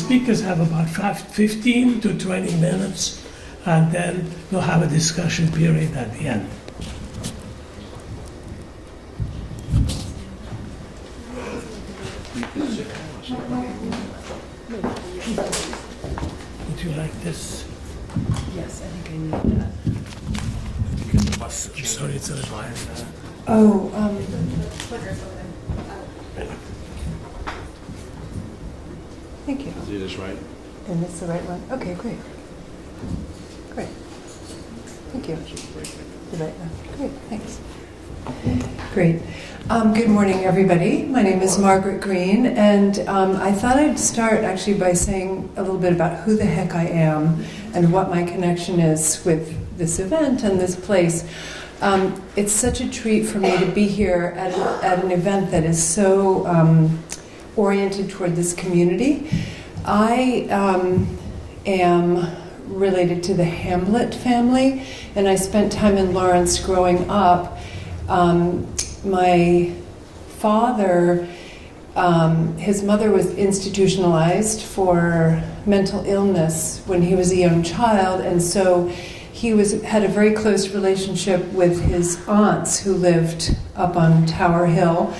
speakers have about 15 to 20 minutes, and then we'll have a discussion period at the end. Would you like this? Yes, I think I need that. I'm sorry, it's a advice. Oh, thank you. Is this right? And this the right one? Okay, great. Great. Thank you. The right one. Great, thanks. Great. Good morning, everybody. My name is Margaret Green, and I thought I'd start actually by saying a little bit about who the heck I am and what my connection is with this event and this place. It's such a treat for me to be here at an event that is so oriented toward this community. I am related to the Hamlet family, and I spent time in Lawrence growing up. My father, his mother was institutionalized for mental illness when he was a young child, and so he had a very close relationship with his aunts who lived up on Tower Hill.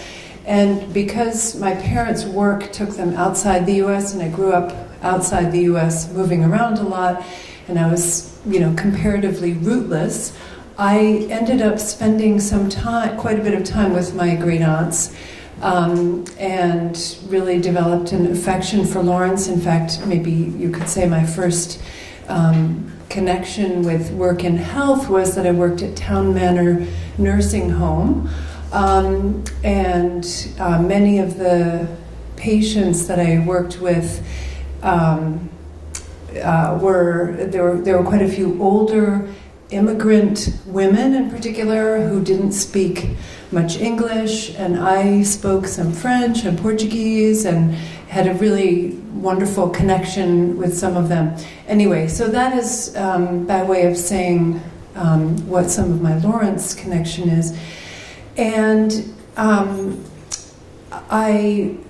And because my parents' work took them outside the U.S., and I grew up outside the U.S., moving around a lot, and I was, comparatively rootless, I ended up spending quite a bit of time with my great aunts, and really developed an affection for Lawrence. In fact, maybe you could say my first connection with work in health was that I worked at Town Manor Nursing Home, and many of the patients that I worked with there were quite a few older immigrant women in particular who didn't speak much English, and I spoke some French and Portuguese and had a really wonderful connection with some of them. Anyway, so that is by way of saying what some of my Lawrence connection is. And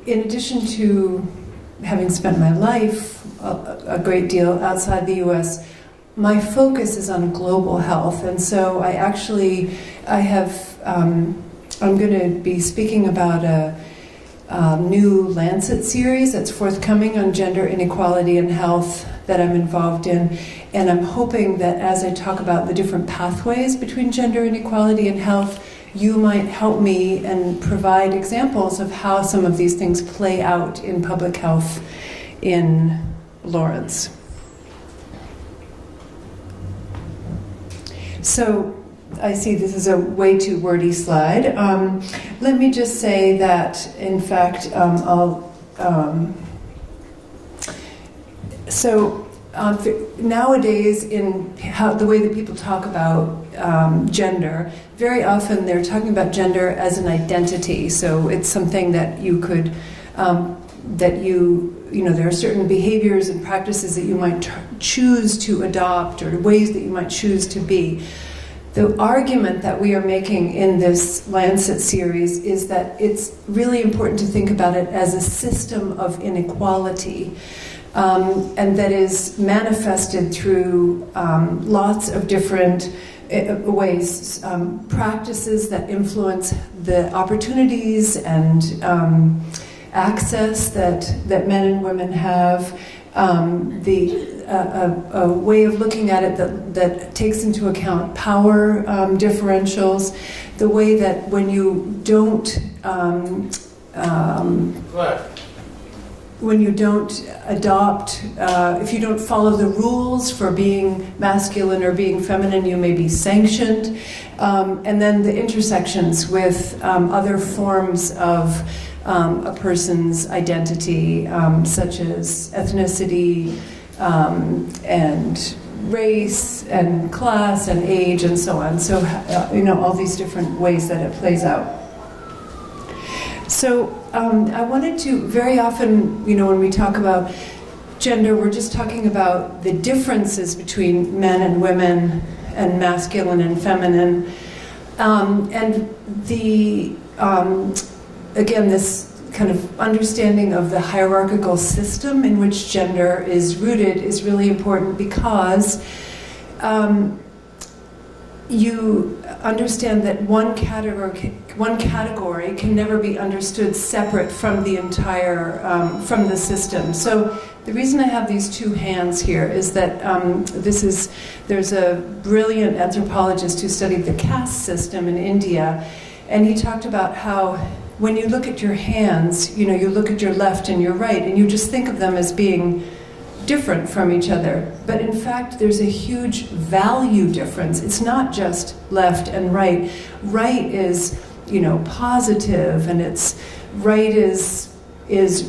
in addition to having spent my life a great deal outside the U.S., my focus is on global health, and so I'm going to be speaking about a new Lancet series that's forthcoming on gender inequality in health that I'm involved in, and I'm hoping that as I talk about the different pathways between gender inequality and health, you might help me and provide examples of how some of these things play out in public health in Lawrence. So, I see this is a way too wordy slide. Let me just say that, in fact, nowadays, in the way that people talk about gender, very often they're talking about gender as an identity. So it's something that you could, there are certain behaviors and practices that you might choose to adopt, or ways that you might choose to be. The argument that we are making in this Lancet series is that it's really important to think about it as a system of inequality, and that is manifested through lots of different ways, practices that influence the opportunities and access that men and women have, a way of looking at it that takes into account power differentials, the way that when you don't adopt, if you don't follow the rules for being masculine or being feminine, you may be sanctioned, and then the intersections with other forms of a person's identity, such as ethnicity, and race and class and age and so on. So, all these different ways that it plays out. So I wanted to, very often, when we talk about gender, we're just talking about the differences between men and women and masculine and feminine. And again, this kind of understanding of the hierarchical system in which gender is rooted is really important, because you understand that one category can never be understood separate from the entire, from the system. So the reason I have these two hands here is that there's a brilliant anthropologist who studied the caste system in India, and he talked about how when you look at your hands, you look at your left and your right, and you just think of them as being different from each other. But in fact, there's a huge value difference. It's not just left and right. Right is, positive, and it's right is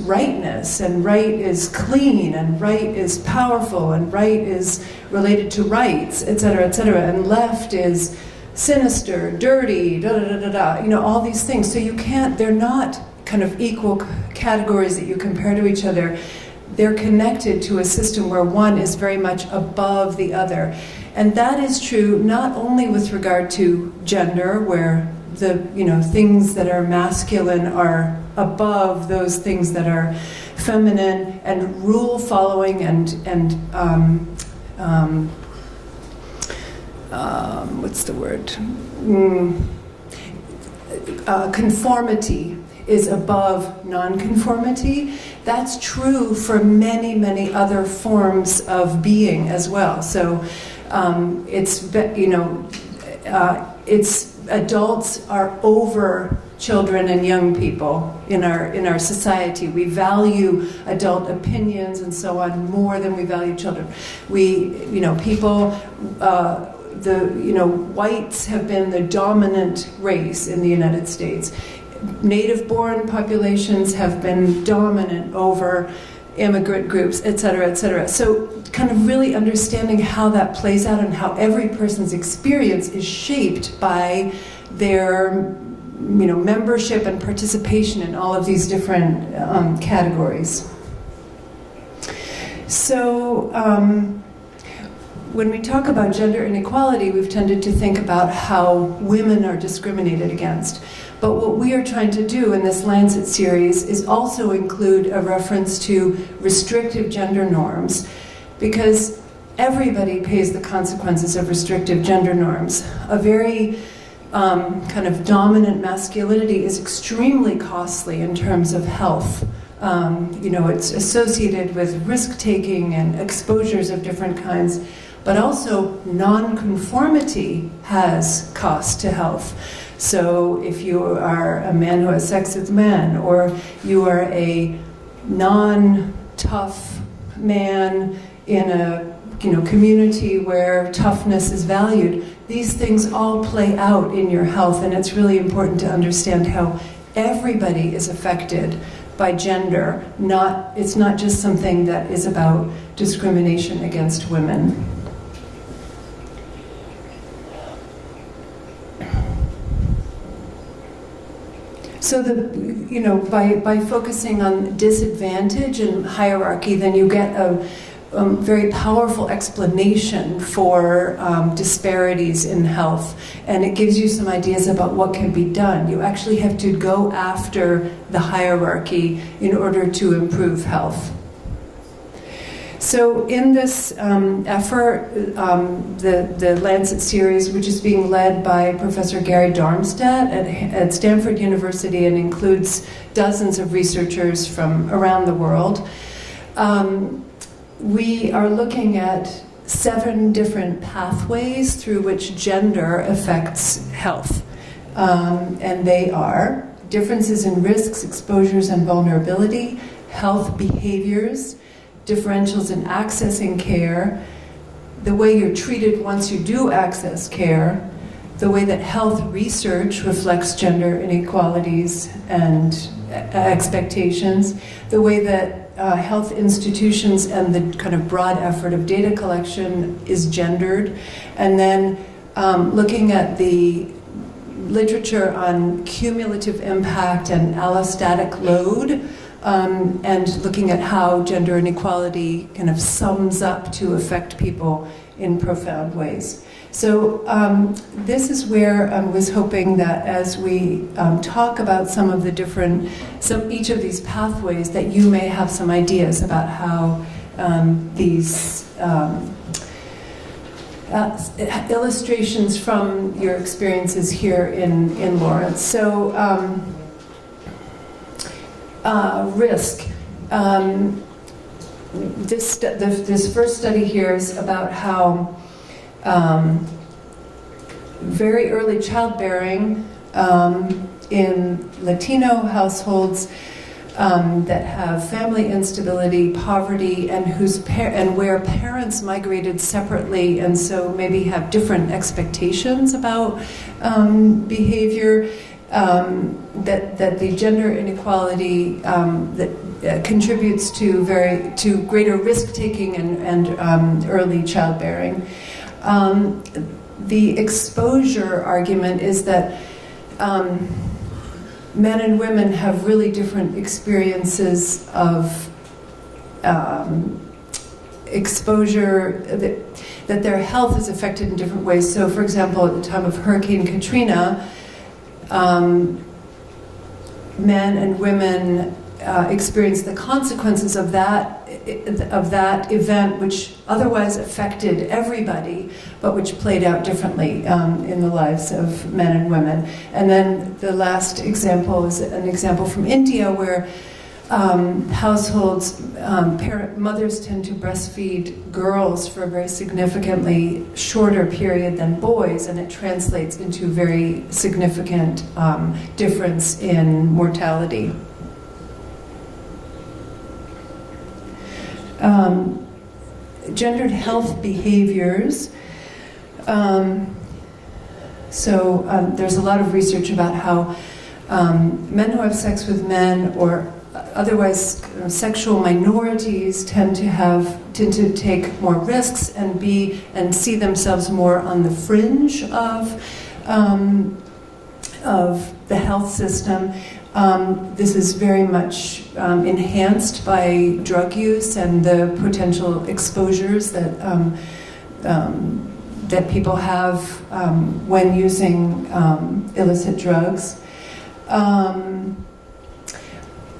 rightness, and right is clean, and right is powerful, and right is related to rights, etc., etc. And left is sinister, dirty, da da da da da. All these things. So they're not kind of equal categories that you compare to each other. They're connected to a system where one is very much above the other. And that is true not only with regard to gender, where the things that are masculine are above those things that are feminine, and rule following and what's the word? Conformity is above nonconformity. That's true for many, many other forms of being as well. So it's adults are over children and young people in our society. We value adult opinions and so on more than we value children. Whites have been the dominant race in the United States. Native-born populations have been dominant over immigrant groups, et cetera, et cetera. So kind of really understanding how that plays out and how every person's experience is shaped by their membership and participation in all of these different categories. So when we talk about gender inequality, we've tended to think about how women are discriminated against. But what we are trying to do in this Lancet series is also include a reference to restrictive gender norms, because everybody pays the consequences of restrictive gender norms. A very kind of dominant masculinity is extremely costly in terms of health. It's associated with risk-taking and exposures of different kinds, but also non-conformity has cost to health. So if you are a man who has sex with men, or you are a non-tough man in a community where toughness is valued, these things all play out in your health, and it's really important to understand how everybody is affected by gender. It's not just something that is about discrimination against women. So by focusing on disadvantage and hierarchy, then you get a very powerful explanation for disparities in health, and it gives you some ideas about what can be done. You actually have to go after the hierarchy in order to improve health. So in this effort, the Lancet series, which is being led by Professor Gary Darmstadt at Stanford University and includes dozens of researchers from around the world, we are looking at 7 different pathways through which gender affects health. And they are differences in risks, exposures, and vulnerability, health behaviors, differentials in accessing care, the way you're treated once you do access care, the way that health research reflects gender inequalities and expectations, the way that health institutions and the kind of broad effort of data collection is gendered, and then looking at the literature on cumulative impact and allostatic load, and looking at how gender inequality kind of sums up to affect people in profound ways. So this is where I was hoping that as we talk about some of the different, each of these pathways, that you may have some ideas about how these illustrations from your experiences here in Lawrence. So risk. This first study here is about how very early childbearing in Latino households that have family instability, poverty, and where parents migrated separately, and so maybe have different expectations about behavior. That the gender inequality that contributes to greater risk taking and early childbearing. The exposure argument is that men and women have really different experiences of exposure, that their health is affected in different ways. So, for example, at the time of Hurricane Katrina, men and women experienced the consequences of that event, which otherwise affected everybody, but which played out differently in the lives of men and women. And then the last example is an example from India, where households, mothers tend to breastfeed girls for a very significantly shorter period than boys, and it translates into very significant difference in mortality. Gendered health behaviors. There's a lot of research about how men who have sex with men, or otherwise sexual minorities, tend to take more risks and see themselves more on the fringe of the health system. This is very much enhanced by drug use and the potential exposures that people have when using illicit drugs.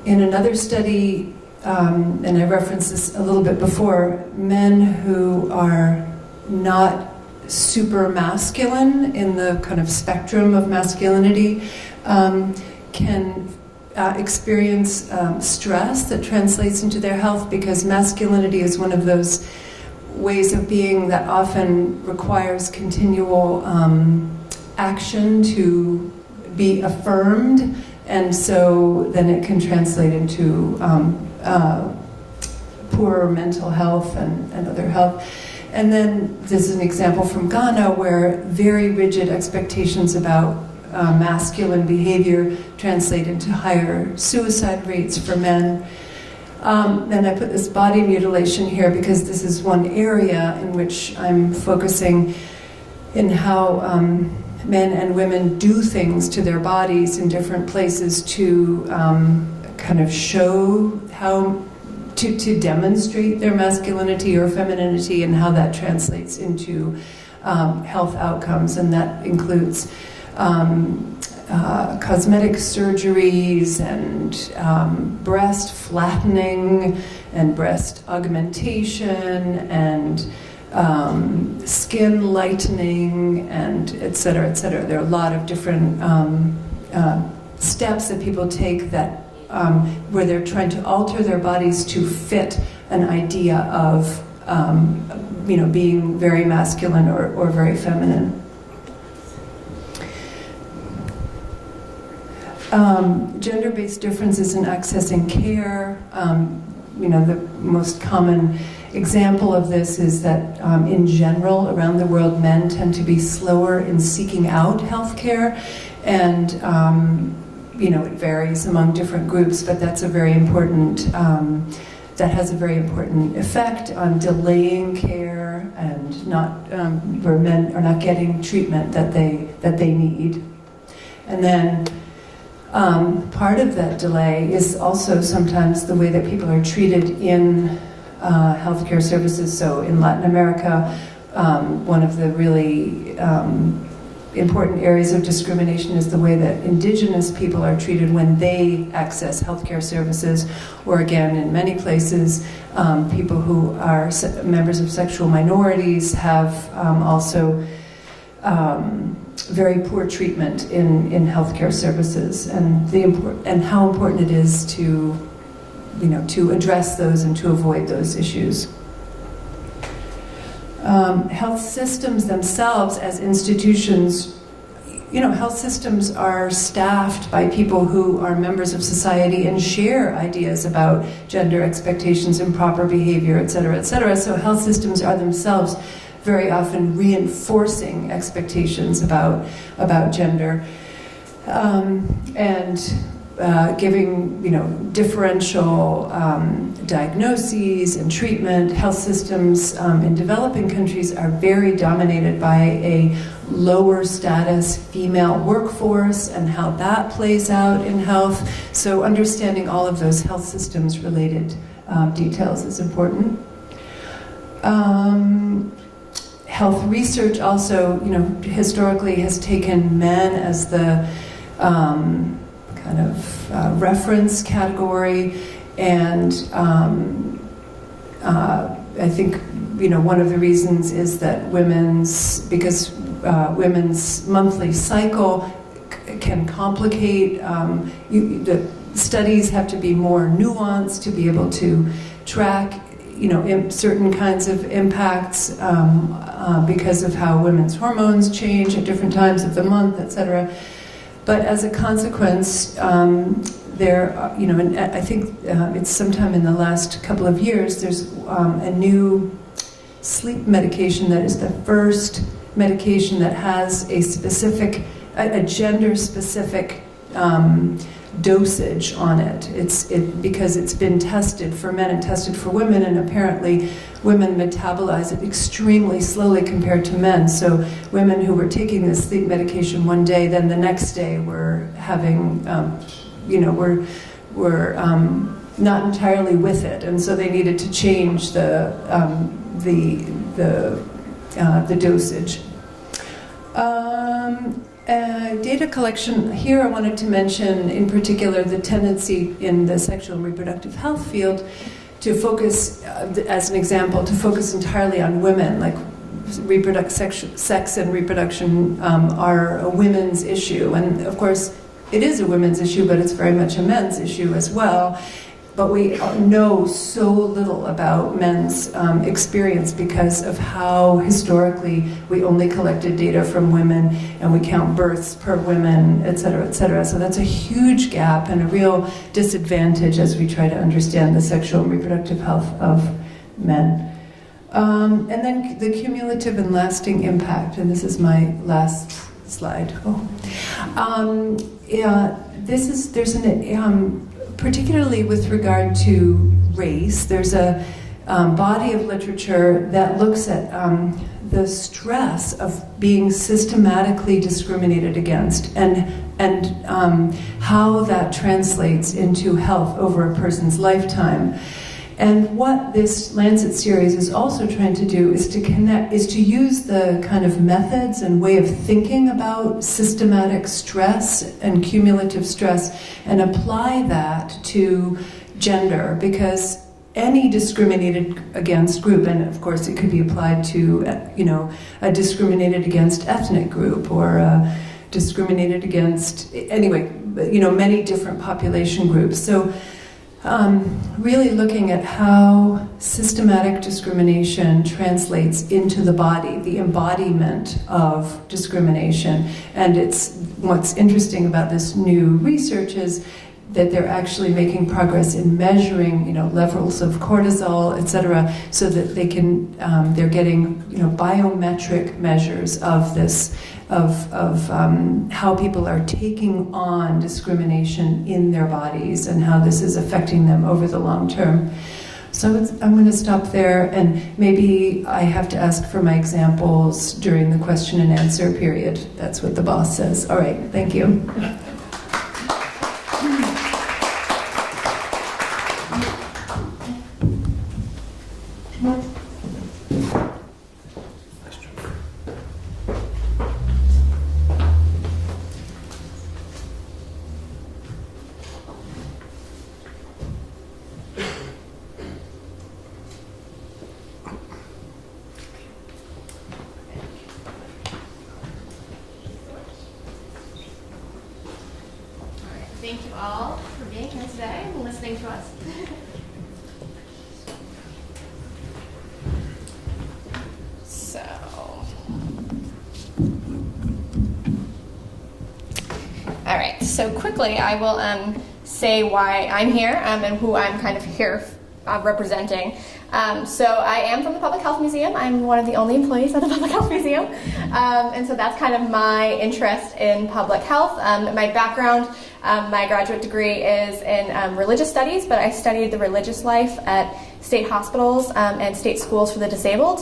In another study, and I referenced this a little bit before, men who are not super masculine in the kind of spectrum of masculinity can experience stress that translates into their health, because masculinity is one of those ways of being that often requires continual action to be affirmed, and so then it can translate into poorer mental health and other health. And then this is an example from Ghana, where very rigid expectations about masculine behavior translate into higher suicide rates for men. And I put this body mutilation here because this is one area in which I'm focusing in how men and women do things to their bodies in different places to kind of show how to demonstrate their masculinity or femininity, and how that translates into health outcomes. And that includes cosmetic surgeries and breast flattening and breast augmentation and skin lightening and et cetera, et cetera. There are a lot of different steps that people take that where they're trying to alter their bodies to fit an idea of being very masculine or very feminine. Gender-based differences in accessing care. The most common example of this is that in general, around the world, men tend to be slower in seeking out health care, and it varies among different groups, but that's a very important, that has a very important effect on delaying care and not, where men are not getting treatment that they need. And then part of that delay is also sometimes the way that people are treated in healthcare services. So in Latin America, one of the really important areas of discrimination is the way that Indigenous people are treated when they access healthcare services, or again, in many places, people who are members of sexual minorities have also very poor treatment in healthcare services, and how important it is to, to address those and to avoid those issues. Health systems themselves as institutions, health systems are staffed by people who are members of society and share ideas about gender expectations and proper behavior, et cetera, et cetera. So health systems are themselves very often reinforcing expectations about gender, and giving differential diagnoses and treatment. Health systems in developing countries are very dominated by a lower status female workforce and how that plays out in health. So understanding all of those health systems related details is important. Health research also, historically has taken men as the kind of reference category, and I think one of the reasons is that because women's monthly cycle can complicate. The studies have to be more nuanced to be able to track certain kinds of impacts because of how women's hormones change at different times of the month, etc. But as a consequence, and I think it's sometime in the last couple of years, there's a new sleep medication that is the first medication that has a gender-specific dosage on it. Because it's been tested for men and tested for women, and apparently women metabolize it extremely slowly compared to men. So women who were taking this sleep medication one day, then the next day were having, were not entirely with it, and so they needed to change the dosage. Data collection, here I wanted to mention in particular the tendency in the sexual and reproductive health field to focus, as an example, to focus entirely on women, like sex and reproduction are a women's issue. And of course, it is a women's issue, but it's very much a men's issue as well. But we know so little about men's experience because of how historically we only collected data from women, and we count births per women, et cetera, et cetera. So that's a huge gap and a real disadvantage as we try to understand the sexual and reproductive health of men. And then the cumulative and lasting impact, and this is my last slide. Particularly with regard to race, there's a body of literature that looks at the stress of being systematically discriminated against, and how that translates into health over a person's lifetime. And what this Lancet series is also trying to do is to use the kind of methods and way of thinking about systematic stress and cumulative stress and apply that to gender, because any discriminated against group, and of course it could be applied to, a discriminated against ethnic group, or discriminated against, anyway, many different population groups. So really looking at how systematic discrimination translates into the body, the embodiment of discrimination. And what's interesting about this new research is that they're actually making progress in measuring, levels of cortisol, et cetera, so that they can, they're getting, biometric measures of this, of how people are taking on discrimination in their bodies and how this is affecting them over the long term. So I'm going to stop there, and maybe I have to ask for my examples during the question and answer period. That's what the boss says. All right, thank you. thank you all for being here today and listening to us. So, all right, so quickly I will say why I'm here and who I'm kind of here representing. So I am from the Public Health Museum. I'm one of the only employees at the Public Health Museum. And so that's kind of my interest in public health. My background, my graduate degree is in religious studies, but I studied the religious life at state hospitals and state schools for the disabled.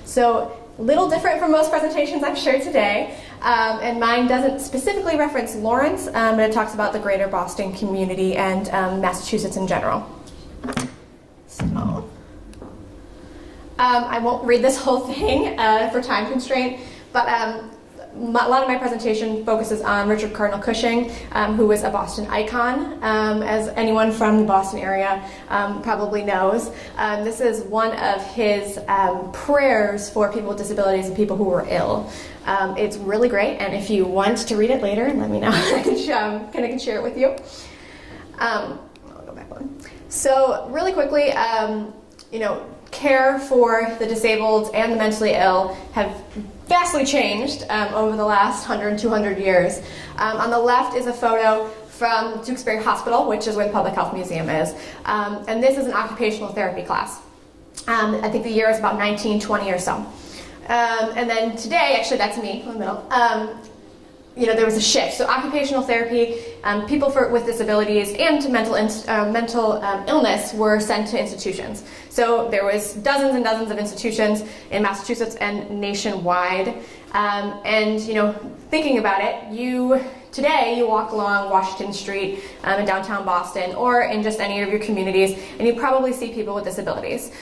So a little different from most presentations I'm sure today. And mine doesn't specifically reference Lawrence, but it talks about the greater Boston community and Massachusetts in general. So, I won't read this whole thing for time constraint, but a lot of my presentation focuses on Richard Cardinal Cushing, who was a Boston icon, as anyone from the Boston area probably knows. This is one of his prayers for people with disabilities and people who were ill. It's really great, and if you want to read it later, let me know. I can share it with you. I'll go back one. So really quickly, care for the disabled and the mentally ill have vastly changed over the last 100, 200 years. On the left is a photo from Tewksbury Hospital, which is where the Public Health Museum is. And this is an occupational therapy class. I think the year is about 1920 or so. And then today, actually that's me in the middle, there was a shift. So occupational therapy, people with disabilities and mental illness were sent to institutions. So there was dozens and dozens of institutions in Massachusetts and nationwide. Thinking about it, today you walk along Washington Street in downtown Boston or in just any of your communities, and you probably see people with disabilities.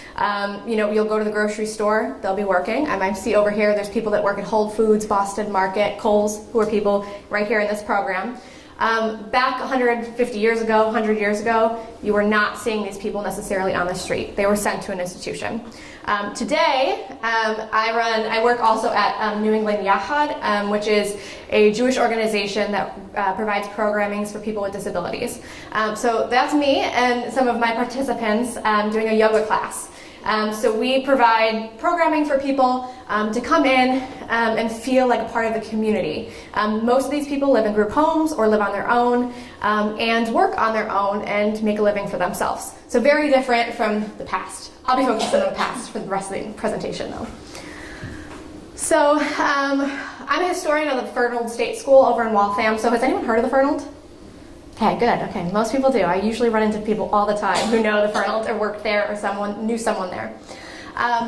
You'll go to the grocery store, they'll be working. I might see over here, there's people that work at Whole Foods, Boston Market, Kohl's, who are people right here in this program. Back 150 years ago, 100 years ago, you were not seeing these people necessarily on the street. They were sent to an institution. Today, I work also at New England Yachad, which is a Jewish organization that provides programming for people with disabilities. So that's me and some of my participants doing a yoga class. So we provide programming for people to come in and feel like a part of the community. Most of these people live in group homes or live on their own and work on their own and make a living for themselves. So very different from the past. I'll be focusing on the past for the rest of the presentation though. So I'm a historian of the Fernald State School over in Waltham. So has anyone heard of the Fernald? Okay, good. Okay, most people do. I usually run into people all the time who know the Fernald or worked there or knew someone there.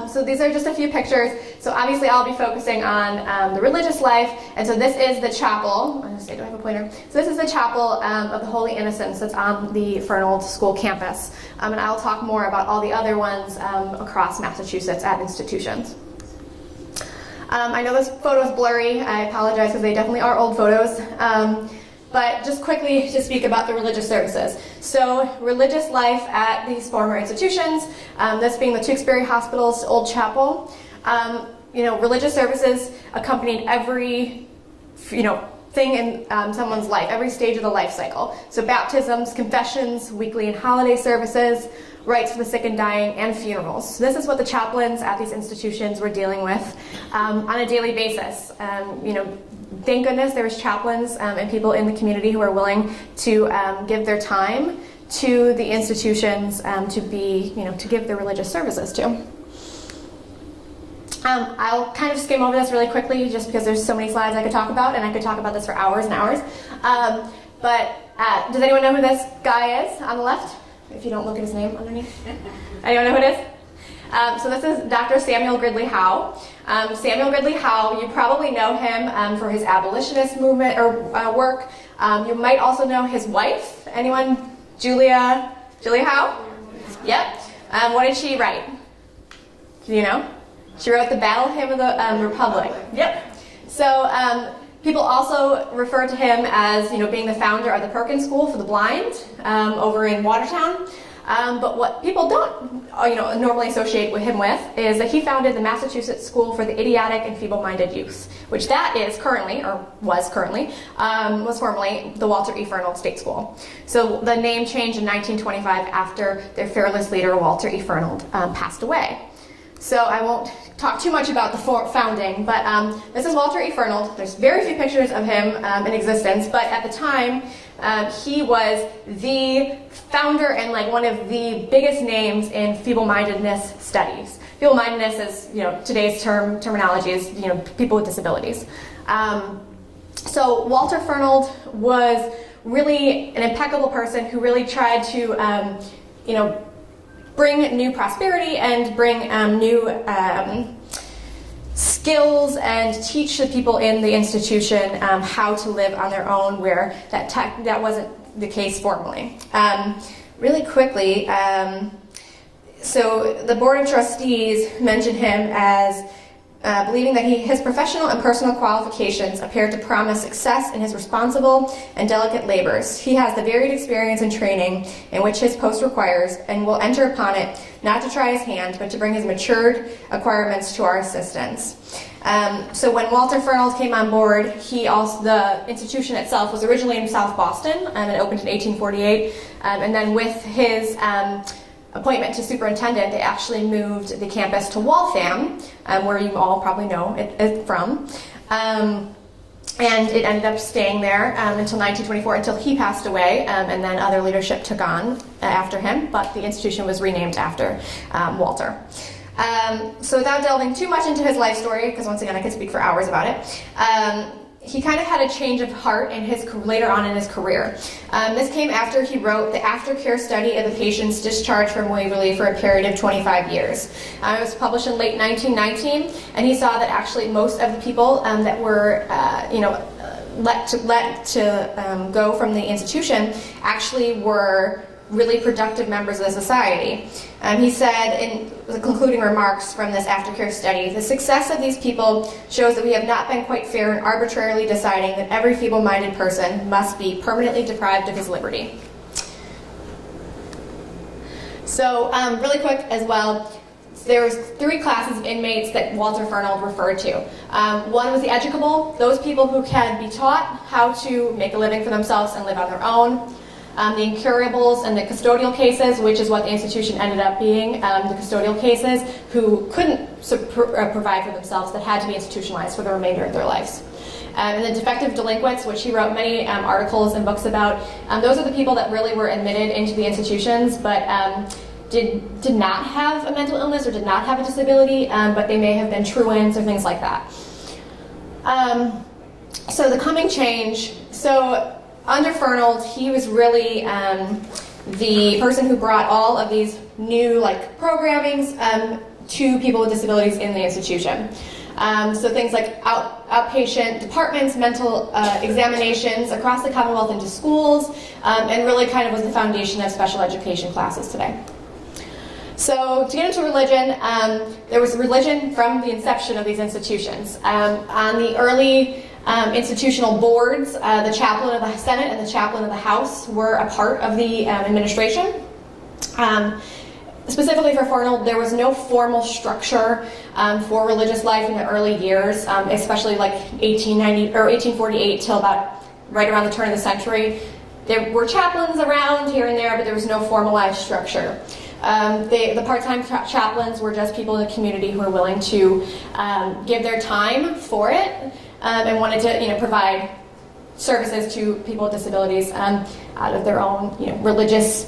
So these are just a few pictures. So obviously I'll be focusing on the religious life. And so this is the chapel. I'm going to say, do I have a pointer? So this is the chapel of the Holy Innocents that's on the Fernald School campus. And I'll talk more about all the other ones across Massachusetts at institutions. I know this photo is blurry. I apologize because they definitely are old photos. But just quickly to speak about the religious services. So religious life at these former institutions, this being the Tewksbury Hospital's old chapel, religious services accompanied every, thing in someone's life, every stage of the life cycle. So baptisms, confessions, weekly and holiday services, rites for the sick and dying, and funerals. So this is what the chaplains at these institutions were dealing with on a daily basis. Thank goodness there was chaplains and people in the community who are willing to give their time to the institutions to give their religious services to. I'll kind of skim over this really quickly just because there's so many slides I could talk about, and I could talk about this for hours and hours. But does anyone know who this guy is on the left? If you don't look at his name underneath. Anyone know who it is? So this is Dr. Samuel Gridley Howe. Samuel Gridley Howe, you probably know him for his abolitionist movement or work. You might also know his wife. Anyone? Julia Howe? Yep. What did she write? Do you know? She wrote the Battle Hymn of the Republic. Yep. So people also refer to him as being the founder of the Perkins School for the Blind over in Watertown. But what people don't normally associate with him with is that he founded the Massachusetts School for the Idiotic and Feeble-Minded Youth, which that is currently, or was formerly the Walter E. Fernald State School. So the name changed in 1925 after their fearless leader, Walter E. Fernald, passed away. So I won't talk too much about the founding, but this is Walter E. Fernald. There's very few pictures of him in existence, but at the time, he was the founder and like one of the biggest names in feeble-mindedness studies. Feeble-mindedness is, today's terminology is, people with disabilities. So Walter Fernald was really an impeccable person who really tried to, bring new prosperity and bring new skills and teach the people in the institution how to live on their own, where that wasn't the case formerly. Really quickly, so the Board of Trustees mentioned him as believing that his professional and personal qualifications appeared to promise success in his responsible and delicate labors. He has the varied experience and training in which his post requires, and will enter upon it not to try his hand, but to bring his matured acquirements to our assistance. So when Walter Fernald came on board, the institution itself was originally in South Boston, and it opened in 1848, and then with his appointment to superintendent, they actually moved the campus to Waltham, where you all probably know it from. And it ended up staying there until 1924, until he passed away, and then other leadership took on after him, but the institution was renamed after Walter. So without delving too much into his life story, because once again I could speak for hours about it, he kind of had a change of heart later on in his career. This came after he wrote the aftercare study of the patients discharged from Waverly for a period of 25 years. It was published in late 1919, and he saw that actually most of the people that were let to go from the institution actually were really productive members of the society. He said in the concluding remarks from this aftercare study, the success of these people shows that we have not been quite fair in arbitrarily deciding that every feeble-minded person must be permanently deprived of his liberty. So really quick as well, there was 3 classes of inmates that Walter Fernald referred to. One was the educable, those people who can be taught how to make a living for themselves and live on their own. The incurables and the custodial cases, which is what the institution ended up being, the custodial cases who couldn't provide for themselves, that had to be institutionalized for the remainder of their lives. And the defective delinquents, which he wrote many articles and books about, those are the people that really were admitted into the institutions, but did not have a mental illness or did not have a disability, but they may have been truants or things like that. So the coming change, under Fernald, he was really the person who brought all of these new programmings to people with disabilities in the institution. So things like outpatient departments, mental examinations across the Commonwealth into schools, and really kind of was the foundation of special education classes today. So to get into religion, there was religion from the inception of these institutions. On the early institutional boards, the chaplain of the Senate and the chaplain of the House were a part of the administration. Specifically for Fernald, there was no formal structure for religious life in the early years, especially like 1890 or 1848 till about right around the turn of the century. There were chaplains around here and there, but there was no formalized structure. The part-time chaplains were just people in the community who were willing to give their time for it. And wanted to, provide services to people with disabilities out of their own, religious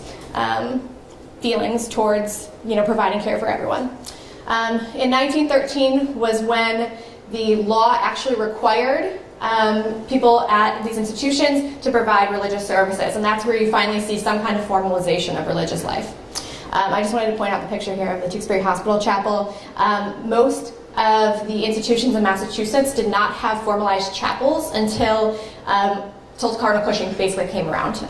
feelings towards, providing care for everyone. In 1913 was when the law actually required people at these institutions to provide religious services, and that's where you finally see some kind of formalization of religious life. I just wanted to point out the picture here of the Tewksbury Hospital Chapel. Most of the institutions in Massachusetts did not have formalized chapels until Cardinal Cushing basically came around.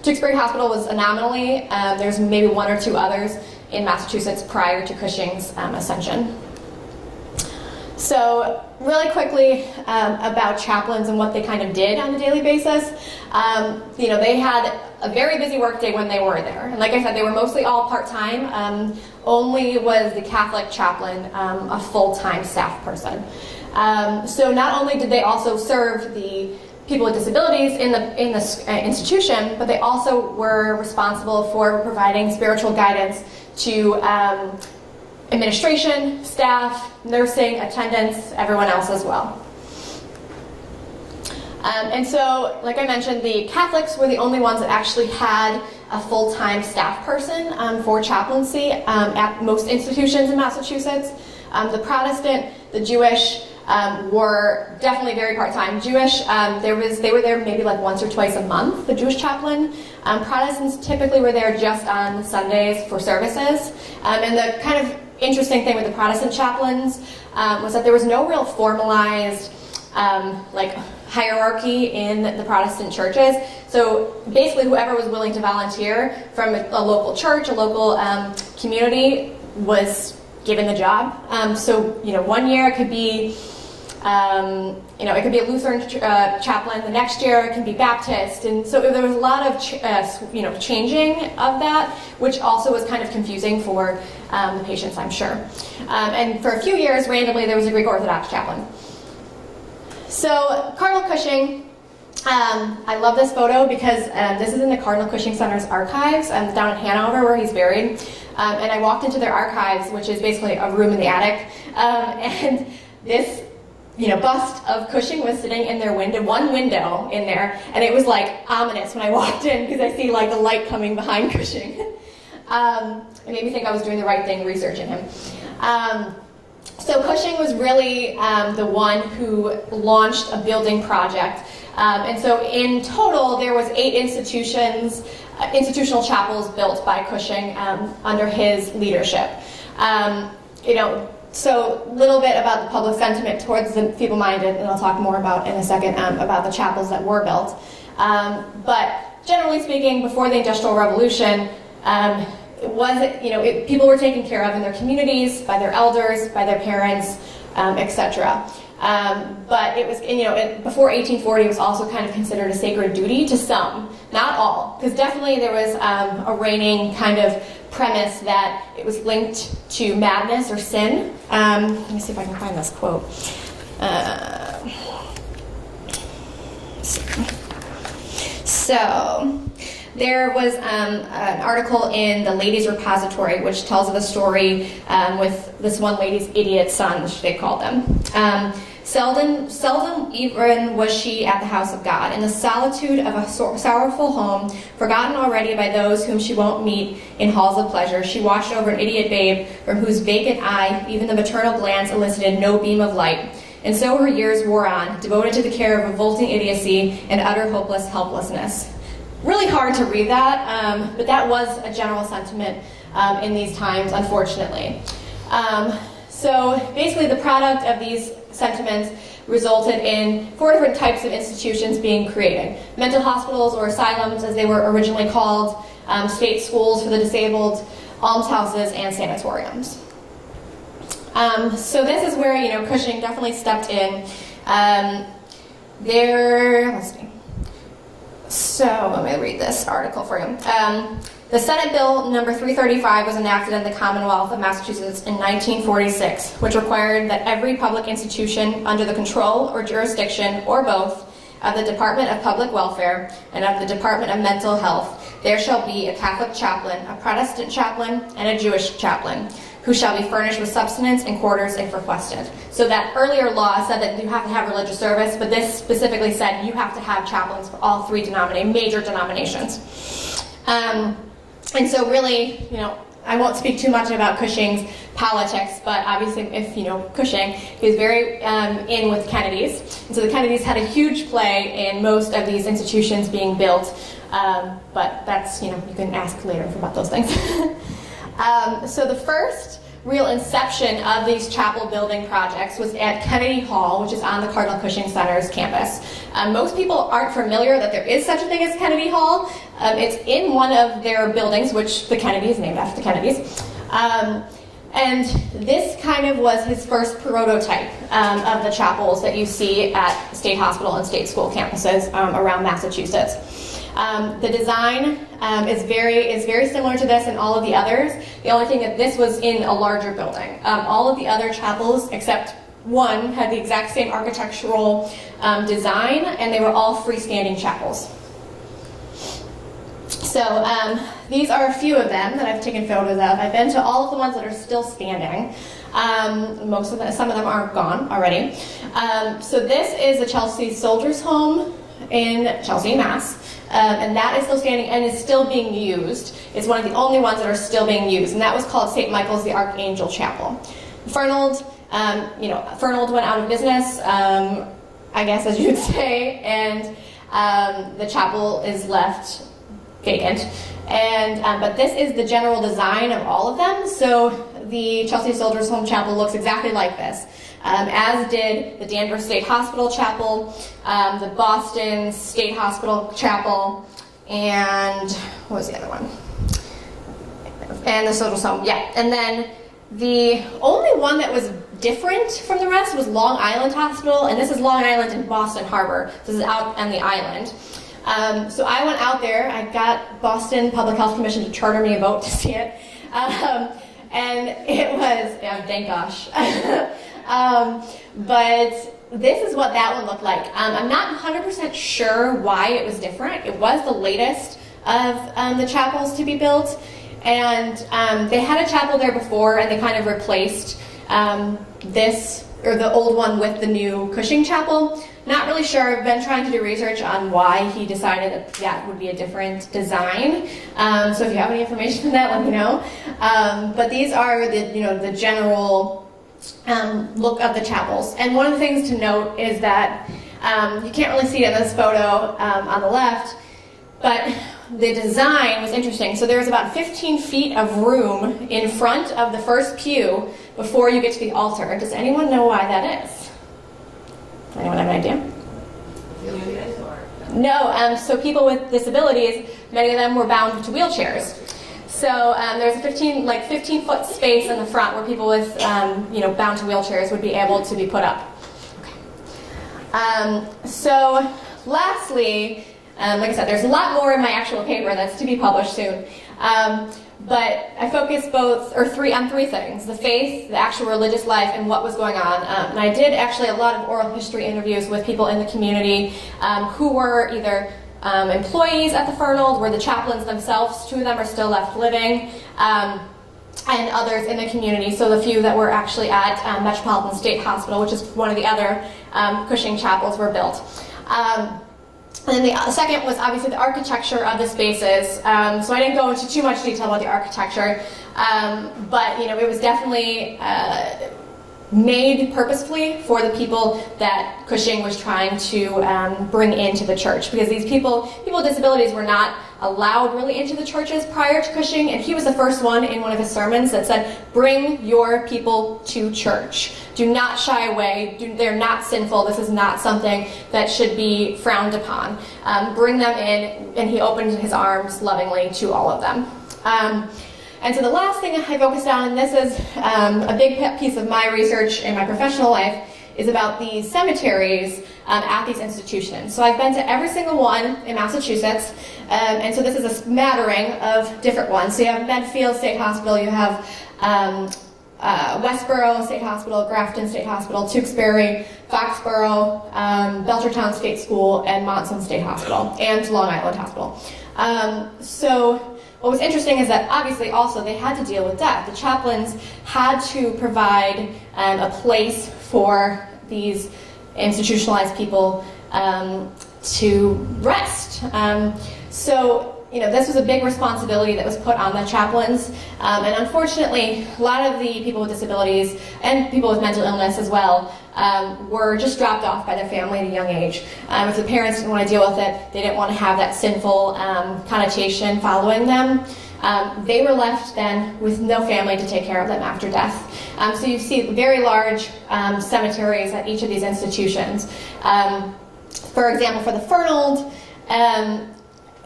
Tewksbury Hospital was a nominally, there's maybe 1 or 2 others in Massachusetts prior to Cushing's ascension. So really quickly about chaplains and what they kind of did on a daily basis. They had a very busy workday when they were there. And like I said, they were mostly all part-time. Only was the Catholic chaplain a full-time staff person. So not only did they also serve the people with disabilities in the institution, but they also were responsible for providing spiritual guidance to administration, staff, nursing, attendants, everyone else as well. And so, like I mentioned, the Catholics were the only ones that actually had a full-time staff person for chaplaincy at most institutions in Massachusetts. The Protestant, the Jewish were definitely very part-time. Jewish, they were there maybe like once or twice a month, the Jewish chaplain. Protestants typically were there just on Sundays for services. And the kind of interesting thing with the Protestant chaplains was that there was no real formalized hierarchy in the Protestant churches. So basically whoever was willing to volunteer from a local church, a local community was given the job. So 1 year it could be it could be a Lutheran chaplain. The next year it can be Baptist, and so there was a lot of changing of that, which also was kind of confusing for the patients, I'm sure. And for a few years, randomly, there was a Greek Orthodox chaplain. So Cardinal Cushing, I love this photo because this is in the Cardinal Cushing Center's archives down in Hanover where he's buried. And I walked into their archives, which is basically a room in the attic, and this bust of Cushing was sitting in their window, one window in there, and it was like ominous when I walked in because I see like the light coming behind Cushing. It made me think I was doing the right thing researching him. So Cushing was really the one who launched a building project. And so in total, there was 8 institutional chapels built by Cushing under his leadership. So a little bit about the public sentiment towards the feeble-minded, and I'll talk more about in a second about the chapels that were built. But generally speaking, before the Industrial Revolution, people were taken care of in their communities, by their elders, by their parents, etc. But it was, before 1840, it was also kind of considered a sacred duty to some, not all, because definitely there was a reigning kind of premise that it was linked to madness or sin. Let me see if I can find this quote. So there was an article in the Ladies' Repository which tells of a story with this one lady's idiot sons, they called them. Seldom even was she at the house of God. In the solitude of a sorrowful home, forgotten already by those whom she won't meet in halls of pleasure, she watched over an idiot babe from whose vacant eye even the maternal glance elicited no beam of light. And so her years wore on, devoted to the care of revolting idiocy and utter hopeless helplessness. Really hard to read that, but that was a general sentiment in these times, unfortunately. So basically the product of these sentiments resulted in 4 different types of institutions being created. Mental hospitals or asylums, as they were originally called, state schools for the disabled, almshouses, and sanatoriums. So this is where, Cushing definitely stepped in. Let's see. So let me read this article for you. The Senate Bill number 335 was enacted in the Commonwealth of Massachusetts in 1946, which required that every public institution under the control or jurisdiction, or both, of the Department of Public Welfare and of the Department of Mental Health, there shall be a Catholic chaplain, a Protestant chaplain, and a Jewish chaplain, who shall be furnished with subsistence and quarters if requested. So that earlier law said that you have to have religious service, but this specifically said you have to have chaplains for all 3 major denominations. And so really, I won't speak too much about Cushing's politics, but obviously if you know Cushing, he was very in with Kennedys. And so the Kennedys had a huge play in most of these institutions being built, but that's, you can ask later about those things. So the first real inception of these chapel building projects was at Kennedy Hall, which is on the Cardinal Cushing Center's campus. Most people aren't familiar that there is such a thing as Kennedy Hall. It's in one of their buildings, which the Kennedys, named after the Kennedys. And this kind of was his first prototype of the chapels that you see at state hospital and state school campuses around Massachusetts. The design is very similar to this and all of the others. The only thing that this was in a larger building. All of the other chapels, except one, had the exact same architectural design, and they were all freestanding chapels. So these are a few of them that I've taken photos of. I've been to all of the ones that are still standing. Some of them are gone already. So this is the Chelsea Soldiers Home in Chelsea, Mass. And that is still standing and is still being used. It's one of the only ones that are still being used, and that was called St. Michael's the Archangel Chapel. Fernald, Fernald went out of business, I guess as you would say, and the chapel is left vacant. And but this is the general design of all of them. So the Chelsea Soldiers Home Chapel looks exactly like this, as did the Danvers State Hospital Chapel, the Boston State Hospital Chapel, and what was the other one? And the Soldiers Home, yeah. And then the only one that was different from the rest was Long Island Hospital, and this is Long Island in Boston Harbor. This is out on the island. So I went out there. I got Boston Public Health Commission to charter me a boat to see it. And it was, yeah, thank gosh. But this is what that one looked like. I'm not 100% sure why it was different. It was the latest of the chapels to be built. And they had a chapel there before, and they kind of replaced the old one with the new Cushing Chapel. Not really sure. I've been trying to do research on why he decided that that would be a different design. So if you have any information on that, let me know. But these are the general look of the chapels. And one of the things to note is that you can't really see it in this photo on the left, but the design was interesting. So there's about 15 feet of room in front of the first pew before you get to the altar. Does anyone know why that is? Anyone have an idea? No, so people with disabilities, many of them were bound to wheelchairs. So there's a 15-foot space in the front where people with, bound to wheelchairs would be able to be put up. Okay. So lastly, like I said, there's a lot more in my actual paper that's to be published soon. But I focused on three things: the faith, the actual religious life, and what was going on. And I did actually a lot of oral history interviews with people in the community who were either employees at the Fernald, were the chaplains themselves. 2 of them are still left living, and others in the community. So the few that were actually at Metropolitan State Hospital, which is one of the other Cushing chapels, were built. And then the second was obviously the architecture of the spaces. So I didn't go into too much detail about the architecture, but it was definitely made purposefully for the people that Cushing was trying to bring into the church, because these people with disabilities were not allowed really into the churches prior to Cushing, and he was the first one in one of his sermons that said, "Bring your people to church. Do not shy away. They're not sinful. This is not something that should be frowned upon. Bring them in," and he opened his arms lovingly to all of them. And so the last thing I focused on, and this is a big piece of my research in my professional life, is about the cemeteries at these institutions. So I've been to every single one in Massachusetts, and so this is a smattering of different ones. So you have Medfield State Hospital, you have Westboro State Hospital, Grafton State Hospital, Tewksbury, Foxborough, Belchertown State School, and Monson State Hospital, and Long Island Hospital. So what was interesting is that obviously also they had to deal with death. The chaplains had to provide a place for these institutionalized people to rest. So this was a big responsibility that was put on the chaplains, and unfortunately a lot of the people with disabilities and people with mental illness as well were just dropped off by their family at a young age. If the parents didn't want to deal with it, they didn't want to have that sinful connotation following them, they were left then with no family to take care of them after death. So you see very large cemeteries at each of these institutions. For example, for the Fernald,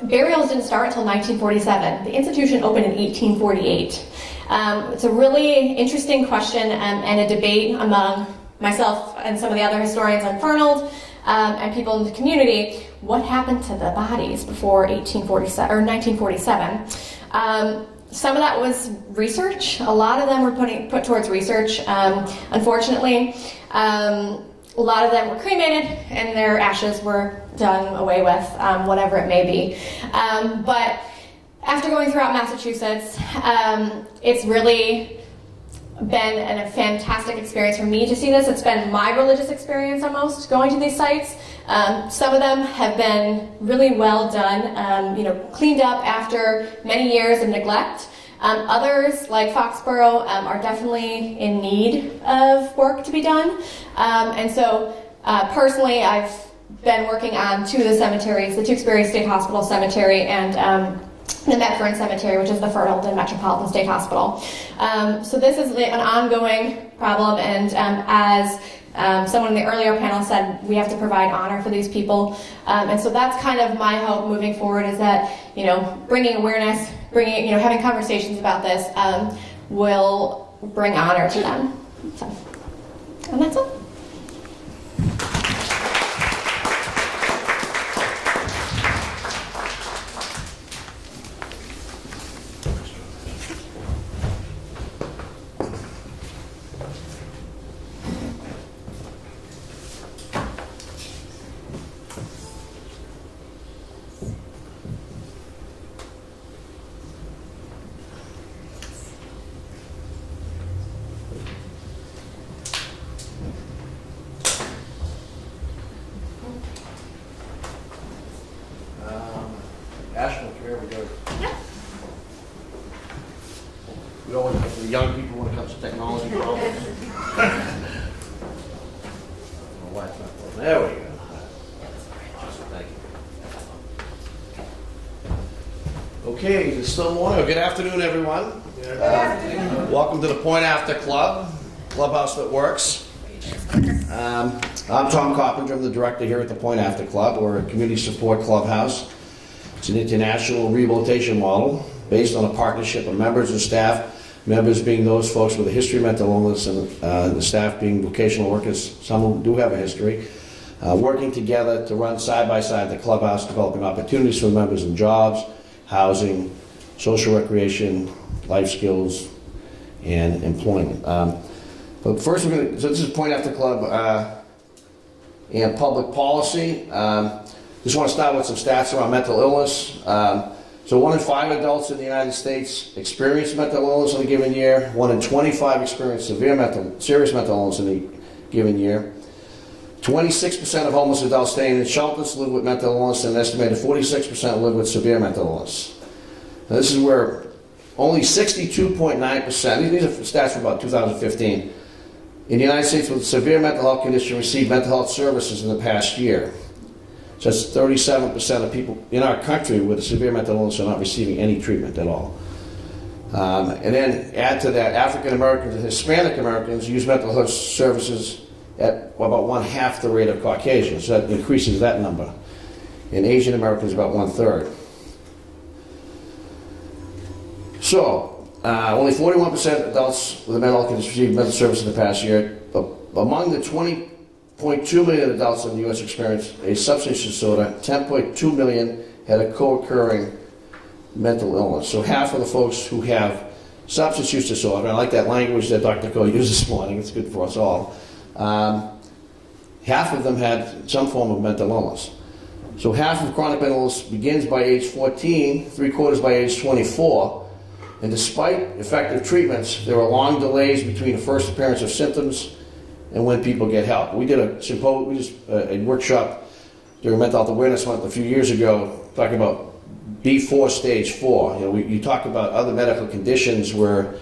burials didn't start until 1947. The institution opened in 1848. It's a really interesting question and a debate among myself and some of the other historians on Fernald and people in the community. What happened to the bodies before 1847 or 1947? Some of that was research. A lot of them were put towards research. Unfortunately, a lot of them were cremated and their ashes were done away with, whatever it may be. But after going throughout Massachusetts, it's really been a fantastic experience for me to see this. It's been my religious experience almost going to these sites. Some of them have been really well done, cleaned up after many years of neglect. Others, like Foxborough, are definitely in need of work to be done. And so personally, I've been working on two of the cemeteries, the Tewksbury State Hospital Cemetery and the Medfern Cemetery, which is the Fernald and Metropolitan State Hospital. So this is an ongoing problem, and as someone in the earlier panel said, we have to provide honor for these people. And so that's kind of my hope moving forward, is that, bringing awareness, having conversations about this will bring honor to them. So, and that's it. We don't want the young people when it comes to technology problems. I don't know why it's not working. There we go. Thank you. Okay, it's still morning. Good afternoon, everyone. Good afternoon. Welcome to the Point After Club, clubhouse that works. I'm Tom Coppinger. I'm the director here at the Point After Club. We're a community support clubhouse. It's an international rehabilitation model based on a partnership of members and staff, members being those folks with a history of mental illness and the staff being vocational workers, some who do have a history, working together to run side by side the clubhouse, developing opportunities for members in jobs, housing, social recreation, life skills, and employment. But first so this is Point After Club and public policy. Just want to start with some stats around mental illness. So 1 in 5 adults in the United States experience mental illness in a given year. 1 in 25 experience serious mental illness in a given year. 26% of homeless adults staying in shelters live with mental illness, and an estimated 46% live with severe mental illness. Now, this is where only 62.9%, these are stats from about 2015, in the United States with severe mental health condition received mental health services in the past year. So that's 37% of people in our country with a severe mental illness are not receiving any treatment at all. And then add to that, African Americans and Hispanic Americans use mental health services at about 1/2 the rate of Caucasians. So that increases that number. And Asian Americans about 1/3. So only 41% of adults with a mental health condition received mental services in the past year. But among the 20.2 million adults in the U.S. experienced a substance disorder, 10.2 million had a co-occurring mental illness. So half of the folks who have substance use disorder, I like that language that Dr. Cole used this morning, it's good for us all, half of them had some form of mental illness. So half of chronic mental illness begins by age 14, 3/4 by age 24, and despite effective treatments, there are long delays between the first appearance of symptoms and when people get help. We did a workshop during Mental Health Awareness Month a few years ago talking about before stage 4. You talk about other medical conditions where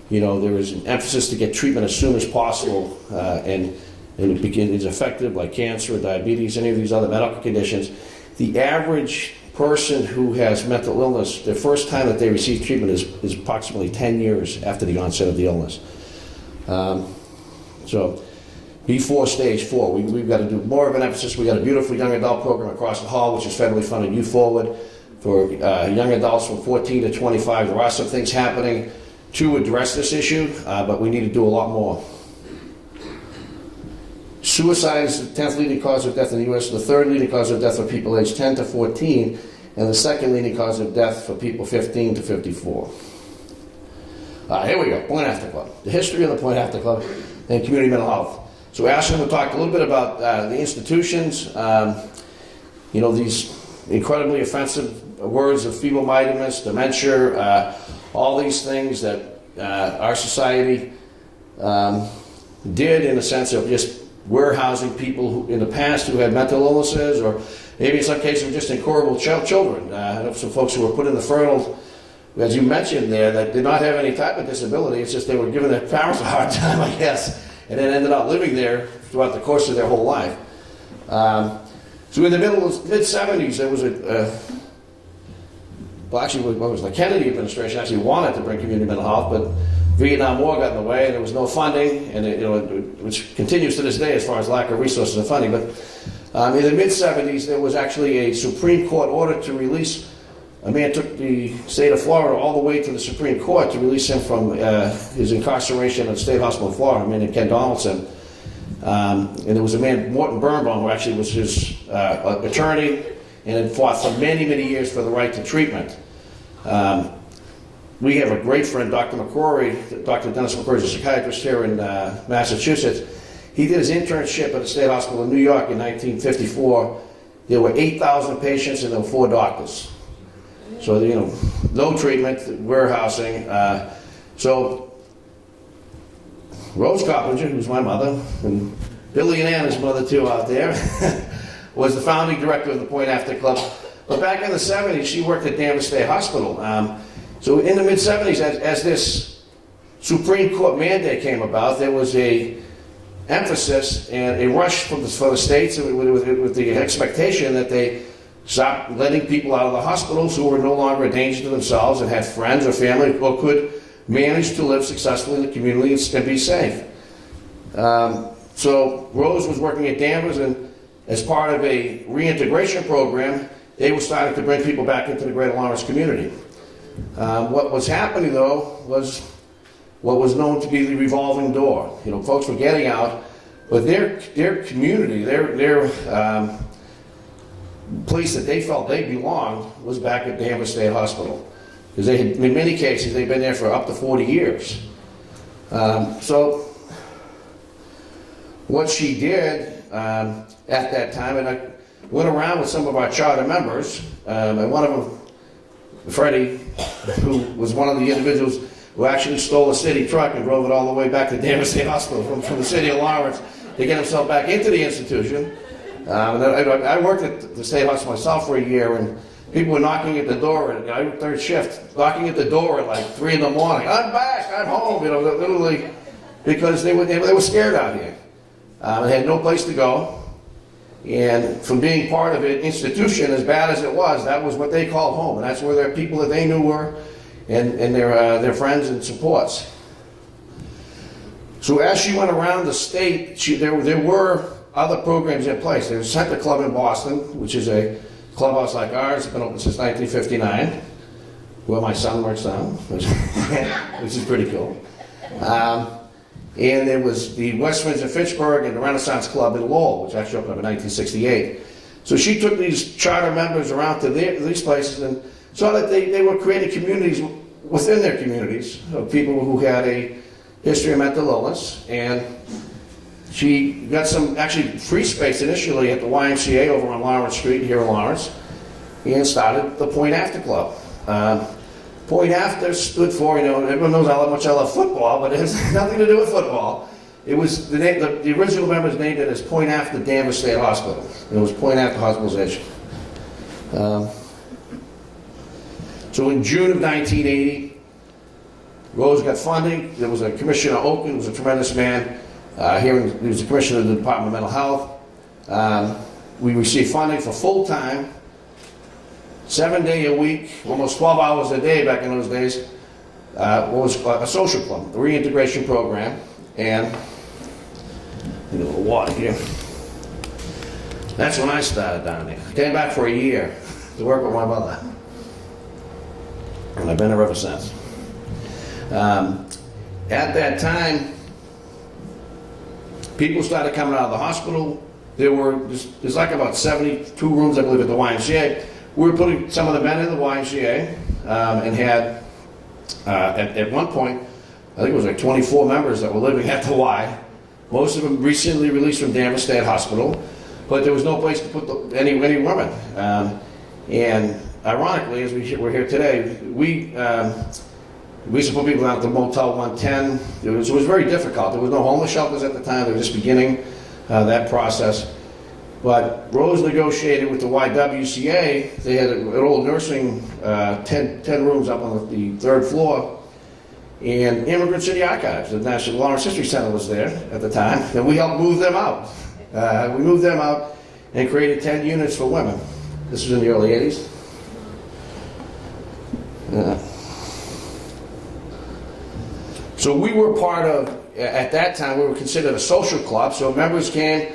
there is an emphasis to get treatment as soon as possible, and it's effective, like cancer, diabetes, any of these other medical conditions. The average person who has mental illness, the first time that they receive treatment is approximately 10 years after the onset of the illness. So before stage 4, we've got to do more of an emphasis. We've got a beautiful young adult program across the hall, which is federally funded, Youth Forward, for young adults from 14 to 25. There are some things happening to address this issue, but we need to do a lot more. Suicide is the 10th leading cause of death in the U.S., the 3rd leading cause of death for people aged 10 to 14, and the 2nd leading cause of death for people 15 to 54. Here we go, Point After Club. The history of the Point After Club and community mental health. So Ashton will talk a little bit about the institutions, these incredibly offensive words of feeble-mindedness, dementia, all these things that our society did in the sense of just warehousing people who, in the past who had mental illnesses, or maybe in some cases just incurable children. I know some folks who were put in the frontal, as you mentioned there, that did not have any type of disability. It's just they were giving their parents a hard time, I guess, and then ended up living there throughout the course of their whole life. So in the mid-70s, there was the Kennedy administration actually wanted to bring community mental health, but Vietnam War got in the way, and there was no funding, and which continues to this day as far as lack of resources and funding. But in the mid-70s, there was actually a Supreme Court order to release. A man took the state of Florida all the way to the Supreme Court to release him from his incarceration at the State Hospital in Florida, a man named Ken Donaldson. And there was a man, Morton Birnbaum, who actually was his attorney and had fought for many, many years for the right to treatment. We have a great friend, Dr. McCrory. Dr. Dennis McCrory is a psychiatrist here in Massachusetts. He did his internship at the State Hospital in New York in 1954. There were 8,000 patients and there were 4 doctors. So, no treatment, warehousing. So Rose Coppinger, who's my mother, and Billy and Anna's mother too out there, was the founding director of the Point After Club. But back in the 70s, she worked at Danvers State Hospital. So in the mid-70s, as this Supreme Court mandate came about, there was a emphasis and a rush for the states with the expectation that they stop letting people out of the hospitals who were no longer a danger to themselves and had friends or family or could manage to live successfully in the community and be safe. So Rose was working at Danvers, and as part of a reintegration program, they were starting to bring people back into the Greater Lawrence community. What was happening, though, was what was known to be the revolving door. Folks were getting out, but their community, their place that they felt they belonged was back at Danvers State Hospital. Because they had, in many cases, they'd been there for up to 40 years. So what she did at that time, and I went around with some of our charter members, and one of them, Freddie, who was one of the individuals who actually stole a city truck and drove it all the way back to Danvers State Hospital from the city of Lawrence to get himself back into the institution. And I worked at the State Hospital myself for a year, and people were knocking at the door, and I worked 3rd shift, knocking at the door at like 3 in the morning. I'm back, I'm home, literally, because they were scared out here. They had no place to go. And from being part of an institution, as bad as it was, that was what they called home. And that's where their people that they knew were, and their friends and supports. So as she went around the state, there were other programs in place. There was Center Club in Boston, which is a clubhouse like ours. It's been open since 1959, where my son works now, which is pretty cool. And there was the West Windsor Fitchburg and the Renaissance Club in Lowell, which actually opened up in 1968. So she took these charter members around to these places and saw that they were creating communities within their communities of people who had a history of mental illness. And she got some actually free space initially at the YMCA over on Lawrence Street here in Lawrence, and started the Point After Club. Point After stood for, everyone knows how much I love football, but it has nothing to do with football. It was the original members named it as Point After Danvers State Hospital. It was Point After Hospitalization. So in June of 1980, Rose got funding. There was a Commissioner Oaken, who was a tremendous man. He was the Commissioner of the Department of Mental Health. We received funding for full-time, 7-day a week, almost 12 hours a day back in those days. What was a social club, a reintegration program, and a little water here. That's when I started down there. I came back for a year to work with my mother, and I've been there ever since. At that time, people started coming out of the hospital. There's like about 72 rooms, I believe, at the YMCA. We were putting some of the men in the YMCA and had, at one point, I think it was like 24 members that were living at the Y. Most of them recently released from Danvers State Hospital, but there was no place to put any women. And ironically, as we're here today, we used to put people down at the Motel 110. It was very difficult. There was no homeless shelters at the time. They were just beginning that process. But Rose negotiated with the YWCA. They had an old nursing, 10 rooms up on the third floor. And Immigrant City Archives, the National Lawrence History Center, was there at the time. And we helped move them out. We moved them out and created 10 units for women. This was in the early 80s. So we were part of, at that time, we were considered a social club. So members came,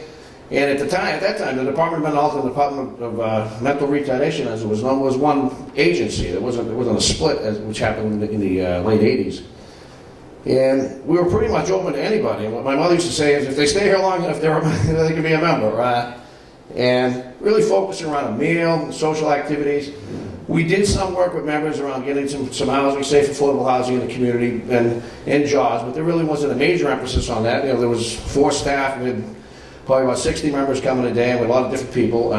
and at that time, the Department of Mental Health and the Department of Mental Retardation, as it was known, was one agency. It wasn't a split, which happened in the late 80s. And we were pretty much open to anybody. And what my mother used to say is, if they stay here long enough, they can be a member. And really focusing around a meal, social activities. We did some work with members around getting some housing, safe, affordable housing in the community and jobs, but there really wasn't a major emphasis on that. There was 4 staff, we had probably about 60 members coming a day, and with a lot of different people.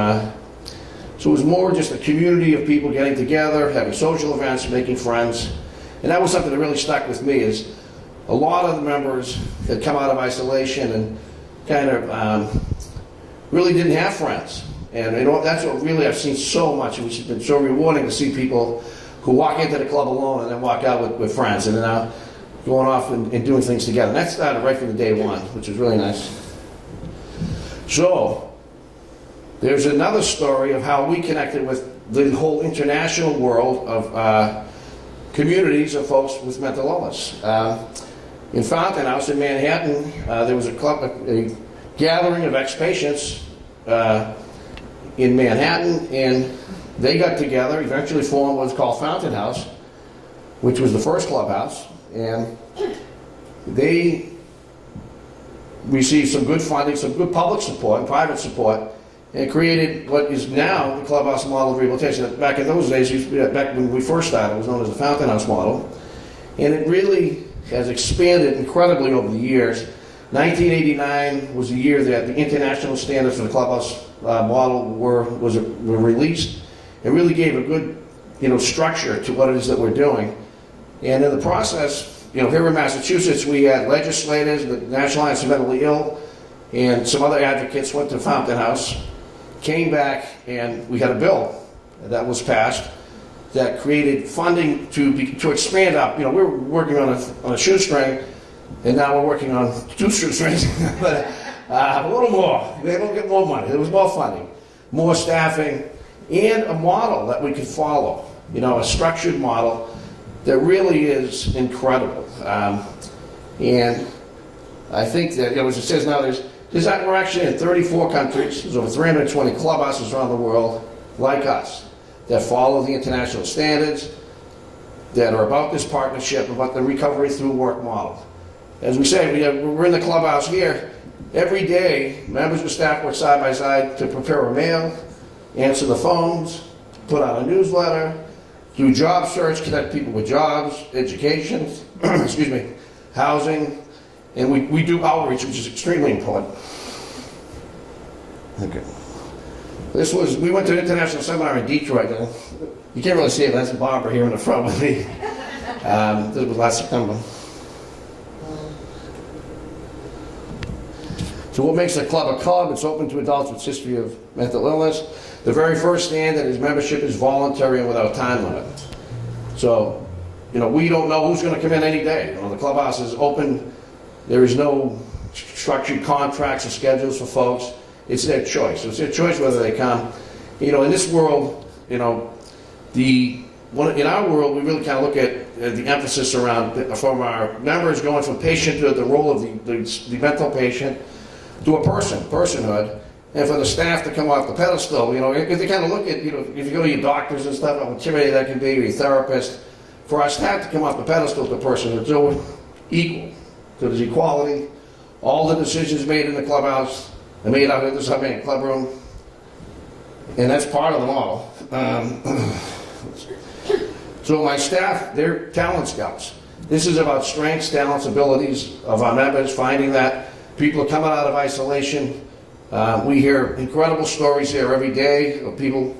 So it was more just a community of people getting together, having social events, making friends. And that was something that really stuck with me, is a lot of the members had come out of isolation and kind of really didn't have friends. And that's what really I've seen so much, which has been so rewarding to see people who walk into the club alone and then walk out with friends, and then now going off and doing things together. And that started right from the day one, which was really nice. So there's another story of how we connected with the whole international world of communities of folks with mental illness. In Fountain House in Manhattan, there was a gathering of ex-patients in Manhattan, and they got together, eventually formed what's called Fountain House, which was the first clubhouse, and they received some good funding, some good public support and private support, and created what is now the clubhouse model of rehabilitation. Back in those days, back when we first started, it was known as the Fountain House model, and it really has expanded incredibly over the years. 1989 was the year that the international standards for the clubhouse model were released. It really gave a good, structure to what it is that we're doing. And in the process, here in Massachusetts, we had legislators, the National Alliance of Mentally Ill, and some other advocates went to Fountain House, came back, and we had a bill that was passed that created funding to expand up. We were working on a shoestring, and now we're working on 2 shoestrings, but a little more. They don't get more money. There was more funding, more staffing, and a model that we could follow. A structured model that really is incredible. And I think that, as it says now, we're actually in 34 countries. There's over 320 clubhouses around the world like us that follow the international standards, that are about this partnership, about the recovery through work model. As we say, we're in the clubhouse here. Every day, members of staff work side by side to prepare a mail, answer the phones, put out a newsletter, do job search, connect people with jobs, education, housing, and we do outreach, which is extremely important. Okay. We went to an international seminar in Detroit. You can't really see it, that's Barbara here in the front with me. This was last September. So what makes a club a club? It's open to adults with history of mental illness. The very first standard is membership is voluntary and without time limit. So, we don't know who's going to come in any day. The clubhouse is open. There is no structured contracts or schedules for folks. It's their choice. So it's their choice whether they come. In this world, in our world, we really kind of look at the emphasis around from our members going from patient to the role of the mental patient to a personhood, and for the staff to come off the pedestal, they kind of look at, if you go to your doctors and stuff, how intimidating that can be, or your therapist, for our staff to come off the pedestal to the person that's always equal, so there's equality. All the decisions made in the clubhouse are made out of this club room, and that's part of the model. So my staff, they're talent scouts. This is about strengths, talents, abilities of our members, finding that people are coming out of isolation. We hear incredible stories here every day of people,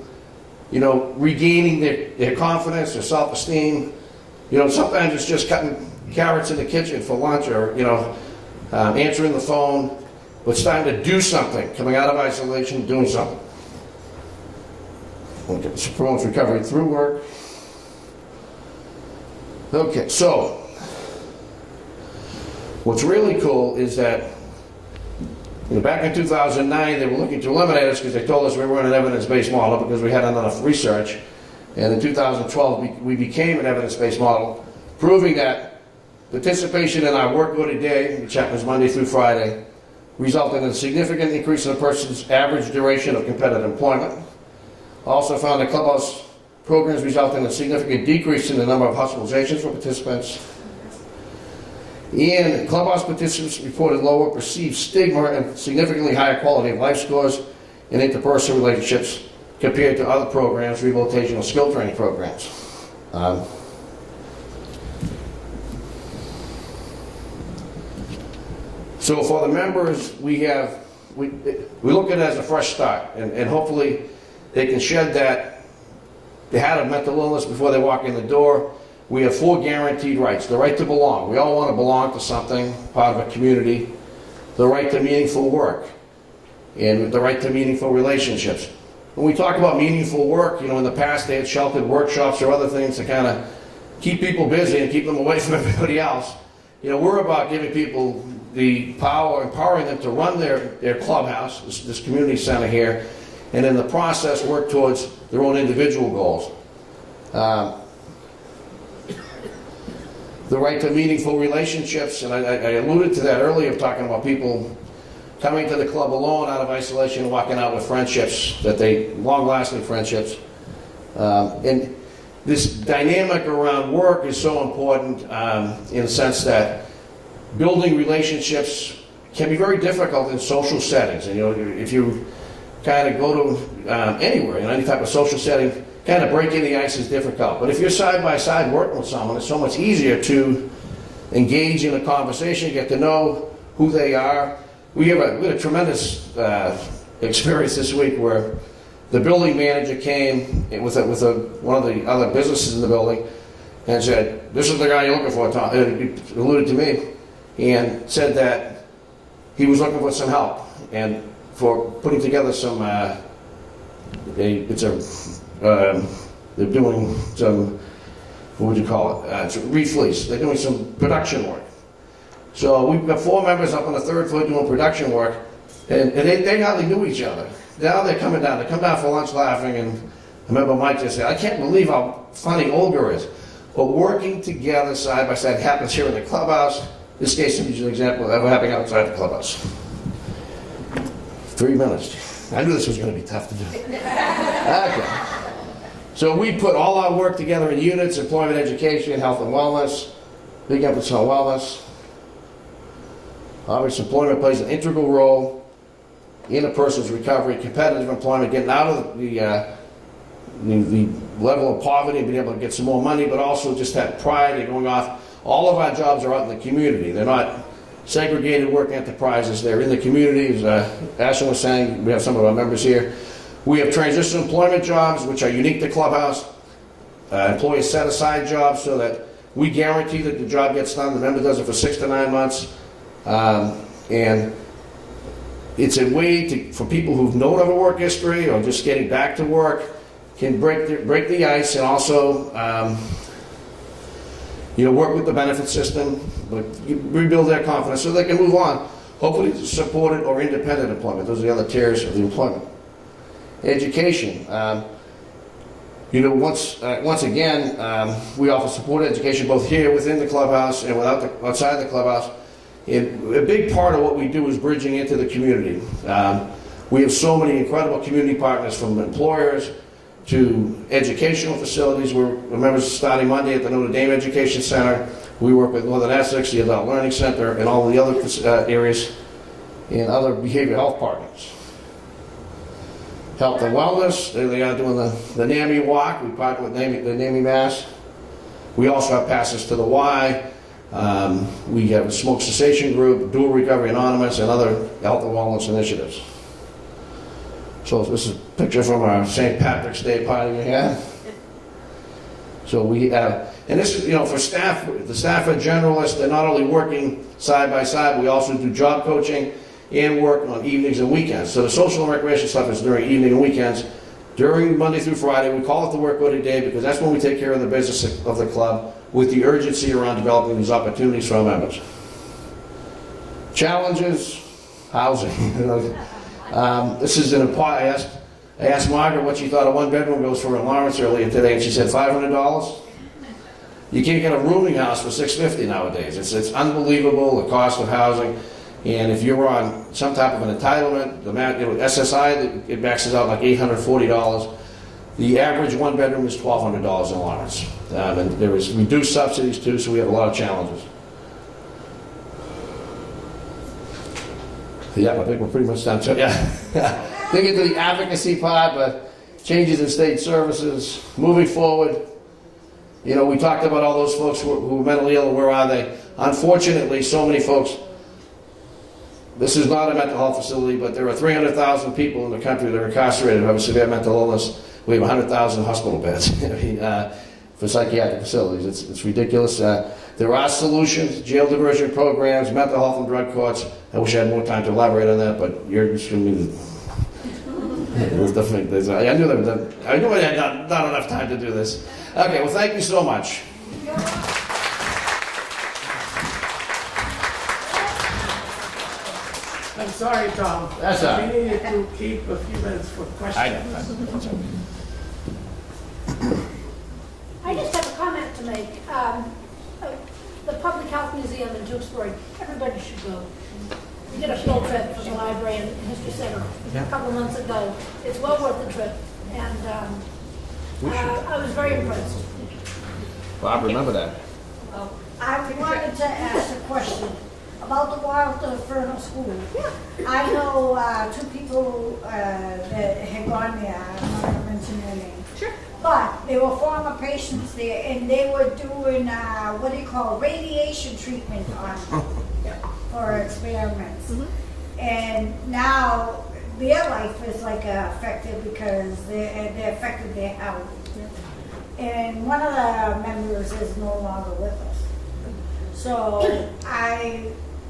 you know, regaining their confidence, their self-esteem. You know, sometimes it's just cutting carrots in the kitchen for lunch, or, you know, answering the phone. But it's time to do something, coming out of isolation, doing something. Okay, so promotes recovery through work. Okay, so what's really cool is that, you know, back in 2009, they were looking to eliminate us because they told us we weren't an evidence-based model because we hadn't enough research. And in 2012, we became an evidence-based model, proving that participation in our work good a day, which happens Monday through Friday, resulted in a significant increase in a person's average duration of competitive employment. Also found that clubhouse programs resulted in a significant decrease in the number of hospitalizations for participants. And clubhouse participants reported lower perceived stigma and significantly higher quality of life scores in interpersonal relationships compared to other programs, rehabilitational skill training programs. So for the members, we look at it as a fresh start, and hopefully they can shed that they had a mental illness before they walk in the door. We have 4 guaranteed rights. The right to belong. We all want to belong to something, part of a community. The right to meaningful work. And the right to meaningful relationships. When we talk about meaningful work, you know, in the past they had sheltered workshops or other things to kind of keep people busy and keep them away from everybody else. You know, we're about giving people the power, empowering them to run their clubhouse, this community center here, and in the process work towards their own individual goals. The right to meaningful relationships, and I alluded to that earlier, talking about people coming to the club alone out of isolation and walking out with friendships, long-lasting friendships. And this dynamic around work is so important in the sense that building relationships can be very difficult in social settings. And, you know, if you kind of go to anywhere, in any type of social setting, kind of breaking the ice is difficult. But if you're side by side working with someone, it's so much easier to engage in a conversation, get to know who they are. We had a tremendous experience this week where the building manager came with one of the other businesses in the building and said, "This is the guy you're looking for, Tom." He alluded to me and said that he was looking for some help and for putting together some. They're doing some, what would you call it? It's a refleece. They're doing some production work. So we've got 4 members up on the 3rd floor doing production work, and they hardly knew each other. Now they're coming down. They come down for lunch laughing, and I remember Mike just said, "I can't believe how funny Olga is." But working together side by side happens here in the clubhouse. This case is an example of happening outside the clubhouse. 3 minutes. I knew this was going to be tough to do. Okay. So we put all our work together in units: employment, education, health and wellness. Big emphasis on wellness. Obviously, employment plays an integral role in a person's recovery. Competitive employment, getting out of the level of poverty and being able to get some more money, but also just that pride and going off. All of our jobs are out in the community. They're not segregated work enterprises. They're in the communities. Ashton was saying, we have some of our members here. We have transition employment jobs, which are unique to Clubhouse. Employees set aside jobs so that we guarantee that the job gets done. The member does it for 6 to 9 months. And it's a way for people who've no other work history or just getting back to work can break the ice and also work with the benefit system, but rebuild their confidence so they can move on, hopefully to supported or independent employment. Those are the other tiers of the employment. Education. Once again, we offer supported education both here within the clubhouse and outside the clubhouse. And a big part of what we do is bridging into the community. We have so many incredible community partners, from employers to educational facilities. We're members starting Monday at the Notre Dame Education Center. We work with Northern Essex, the Adult Learning Center, and all the other areas, and other behavioral health partners. Health and wellness, they are doing the NAMI walk. We partner with the NAMI Mass. We also have passes to the Y. We have a smoke cessation group, Dual Recovery Anonymous, and other health and wellness initiatives. So this is a picture from our St. Patrick's Day party we had. So we have, and this is, for staff, the staff are generalists. They're not only working side by side, we also do job coaching and work on evenings and weekends. So the social and recreation stuff is during evening and weekends. During Monday through Friday, we call it the work order day because that's when we take care of the business of the club with the urgency around developing these opportunities for our members. Challenges, housing. This is an important, I asked Margaret what she thought a one-bedroom goes for in Lawrence earlier today, and she said $500. You can't get a rooming house for $650 nowadays. It's unbelievable, the cost of housing. And if you're on some type of an entitlement, SSI, it maxes out like $840. The average one bedroom is $1,200 in Lawrence. And there is reduced subsidies too, so we have a lot of challenges. Yeah, I think we're pretty much done. So, yeah. They get to the advocacy part, but changes in state services, moving forward. We talked about all those folks who are mentally ill, where are they? Unfortunately, so many folks, this is not a mental health facility, but there are 300,000 people in the country that are incarcerated who have a severe mental illness. We have 100,000 hospital beds for psychiatric facilities. It's ridiculous. There are solutions, jail diversion programs, mental health and drug courts. I wish I had more time to elaborate on that, but you're just going to be I knew I had not enough time to do this. Okay, well, thank you so much. I'm sorry, Tom. That's all right. We needed to keep a few minutes for questions. I just have a comment to make. The Public Health Museum in Tewksbury, everybody should go. We did a field trip from the library and History Center a couple months ago. It's well worth the trip, and I was very impressed. Bob, remember that. I wanted to ask a question about the Wild Fernal School. I know two people that had gone there. I'm not going to mention their name. Sure. But they were former patients there, and they were doing what do you call radiation treatment on for experiments. Mm-hmm. And now their life is like affected because they affected their health. Yeah. And one of the members is no longer with us. So I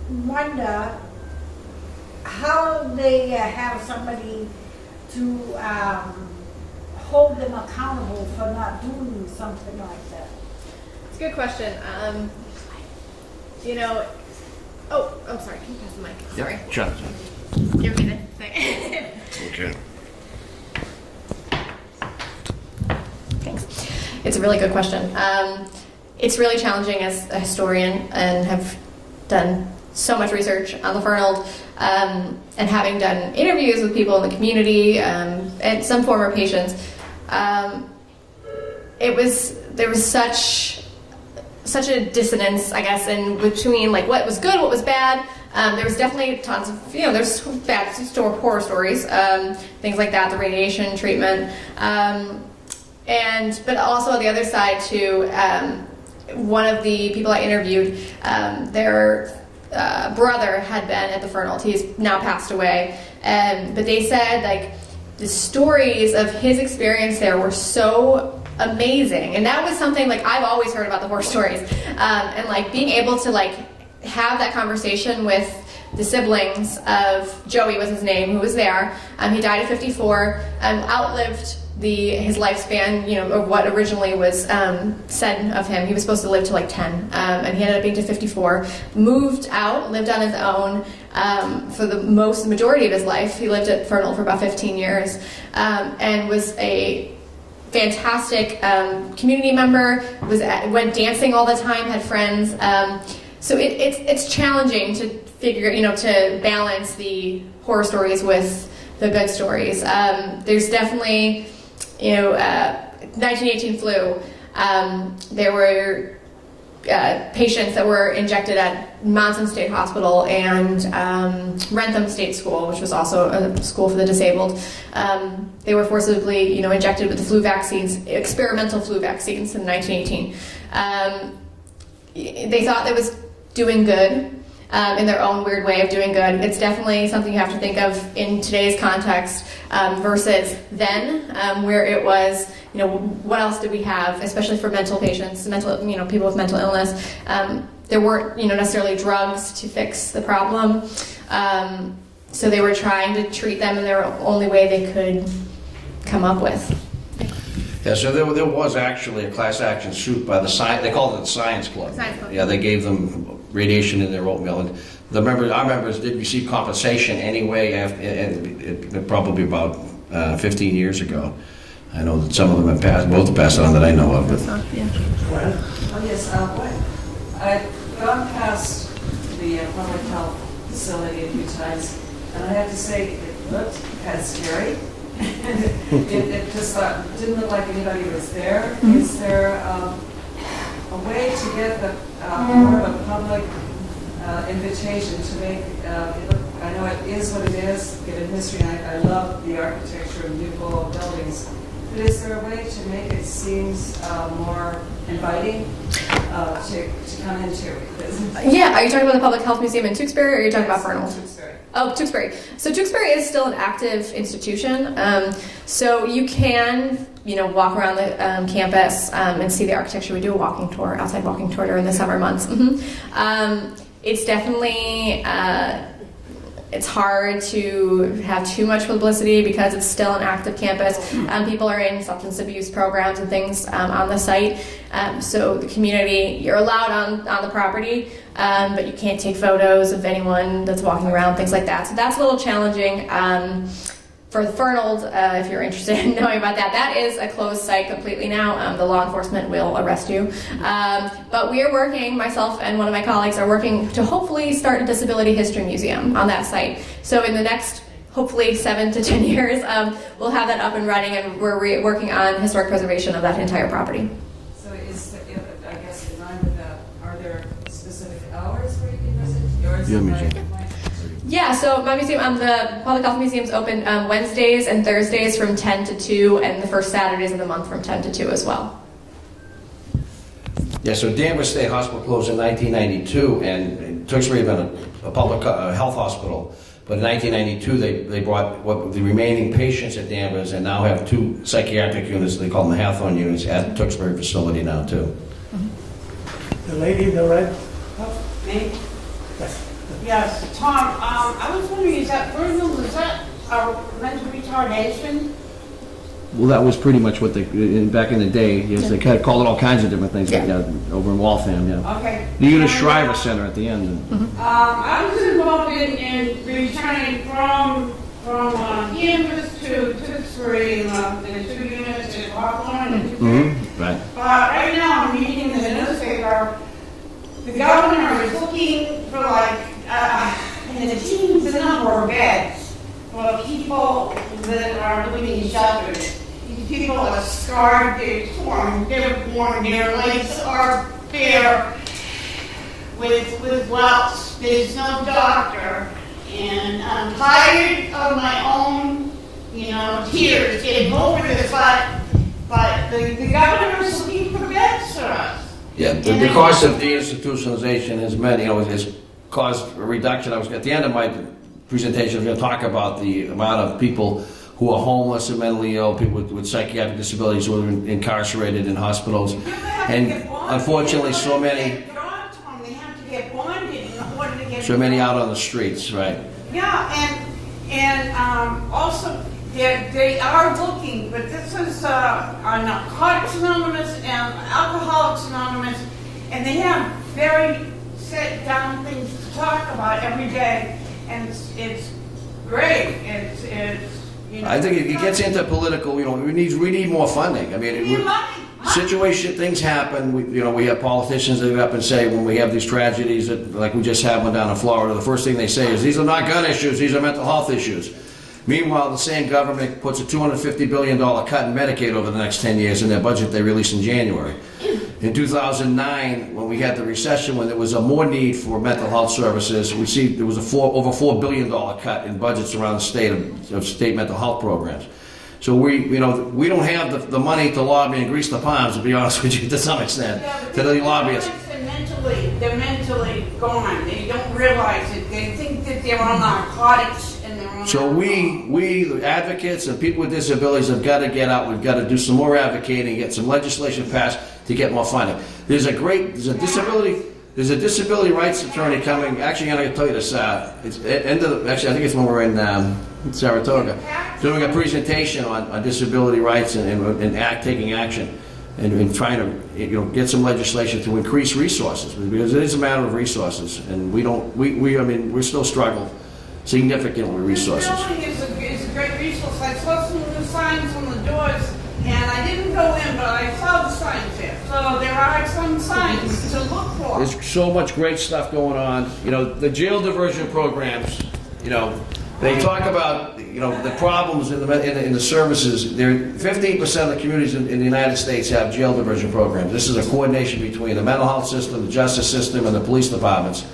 wonder how they have somebody to hold them accountable for not doing something like that. It's a good question. Oh, I'm sorry. Can you pass the mic? Sorry. Yeah, sure. Give me the thing. Okay. Thanks. It's a really good question. It's really challenging as a historian and have done so much research on the Fernald, and having done interviews with people in the community and some former patients. There was such a dissonance, I guess, in between like what was good, what was bad. There was definitely tons of, there's bad horror stories, things like that, the radiation treatment, but also on the other side too. One of the people I interviewed, their brother had been at the Fernald. He's now passed away, but they said like the stories of his experience there were so amazing, and that was something like I've always heard about the horror stories, and like being able to like have that conversation with the siblings of Joey was his name, who was there. He died at 54, outlived his lifespan, of what originally was said of him. He was supposed to live to like 10, and he ended up being to 54. Moved out, lived on his own for the majority of his life. He lived at Fernald for about 15 years, and was a fantastic community member. Went dancing all the time, had friends. So it's challenging to figure, to balance the horror stories with the good stories. There's definitely 1918 flu, there were patients that were injected at Monson State Hospital and Rentham State School, which was also a school for the disabled. They were forcibly, injected with the flu vaccines, experimental flu vaccines in 1918. They thought that was doing good. In their own weird way of doing good. It's definitely something you have to think of in today's context versus then, where it was, what else did we have, especially for mental patients, people with mental illness. There weren't, necessarily drugs to fix the problem. So they were trying to treat them in their only way they could come up with. Yeah, so there was actually a class action suit by the science, they called it the Science Club. Science Club. Yeah, they gave them radiation in their oatmeal. And our members did receive compensation anyway, probably about 15 years ago. I know that some of them have passed, both have passed on that I know of. But. Oh, yes, I've gone past the public health facility a few times, and I have to say, it looked kind of scary. it just didn't look like anybody was there. Mm-hmm. Is there a way to get the more of a public invitation to make it look? I know it is what it is, given history, and I love the architecture of beautiful buildings. But is there a way to make it seem more inviting to come into? Yeah, are you talking about the Public Health Museum in Tewksbury, or are you talking about Fernald? Tewksbury. Oh, Tewksbury. So Tewksbury is still an active institution. So you can, walk around the campus and see the architecture. We do a walking tour, outside walking tour during the summer months. Mm-hmm. It's definitely, it's hard to have too much publicity because it's still an active campus. People are in substance abuse programs and things on the site. So the community, you're allowed on the property, but you can't take photos of anyone that's walking around, things like that. So that's a little challenging. For the Fernald, if you're interested in knowing about that, that is a closed site completely now. The law enforcement will arrest you. But we are working, myself and one of my colleagues are working to hopefully start a disability history museum on that site. So in the next, hopefully 7 to 10 years, we'll have that up and running, and we're working on historic preservation of that entire property. So I guess in line with that, are there specific hours where you can visit? Yours Your museum. Yeah, so my museum, the Public Health Museum's open Wednesdays and Thursdays from 10 to 2, and the first Saturdays of the month from 10 to 2 as well. Yeah, so Danvers State Hospital closed in 1992, and Tewksbury had been a public health hospital. But in 1992, they brought the remaining patients at Danvers and now have 2 psychiatric units, they call them the Hathorne units, at the Tewksbury facility now, too. The lady in the red. Me? Yes. Yes, Tom, I was wondering, is that mental retardation? Well, that was pretty much what back in the day, yes, they kind of called it all kinds of different things like that over in Waltham, yeah. Okay. The Unit Shriver Center at the end. I was involved in returning from Danvers to Tewksbury, the 2 units in Hawthorne and Tewksbury. Right. But right now, I'm reading in the newspaper, the governor is looking for in the teens, the number of beds for people that are living in shelters. These people are scarred, they're torn, their legs are bare with welts. There's no doctor, and I'm tired of my own, tears getting over this, but the governor is looking for beds for us. Yeah, the cost of deinstitutionalization has caused a reduction. At the end of my presentation, I was going to talk about the amount of people who are homeless and mentally ill, people with psychiatric disabilities who are incarcerated in hospitals. And unfortunately, so many out on the streets, right? Yeah, and also they are looking, but this is Narcotics Anonymous and Alcoholics Anonymous, and they have very set down things to talk about every day, and it's great. I think it gets into political. We need more funding. I mean, things happen. We have politicians that get up and say when we have these tragedies like we just had one down in Florida, the first thing they say is these are not gun issues; these are mental health issues. Meanwhile, the same government puts a $250 billion cut in Medicaid over the next 10 years in their budget they released in January. In 2009, when we had the recession, when there was a more need for mental health services, we see there was over $4 billion cut in budgets around the state of state mental health programs. So we don't have the money to lobby and grease the palms, to be honest with you, to some extent, to the lobbyists. They're mentally gone. They don't realize it. They think that they're on narcotics and they're on. So we, the advocates and people with disabilities, have got to get out. We've got to do some more advocating, get some legislation passed to get more funding. There's a disability rights attorney coming. Actually, I'm going to tell you this. It's actually, I think it's when we're in Saratoga, doing a presentation on disability rights and taking action. And trying to get some legislation to increase resources, because it is a matter of resources, and we still struggle significantly with resources. This building is a great resource. I saw some new signs on the doors, and I didn't go in, but I saw the signs there. So there are some signs to look for. There's so much great stuff going on. The jail diversion programs. They talk about the problems in the services. 15% of the communities in the United States have jail diversion programs. This is a coordination between the mental health system, the justice system, and the police departments.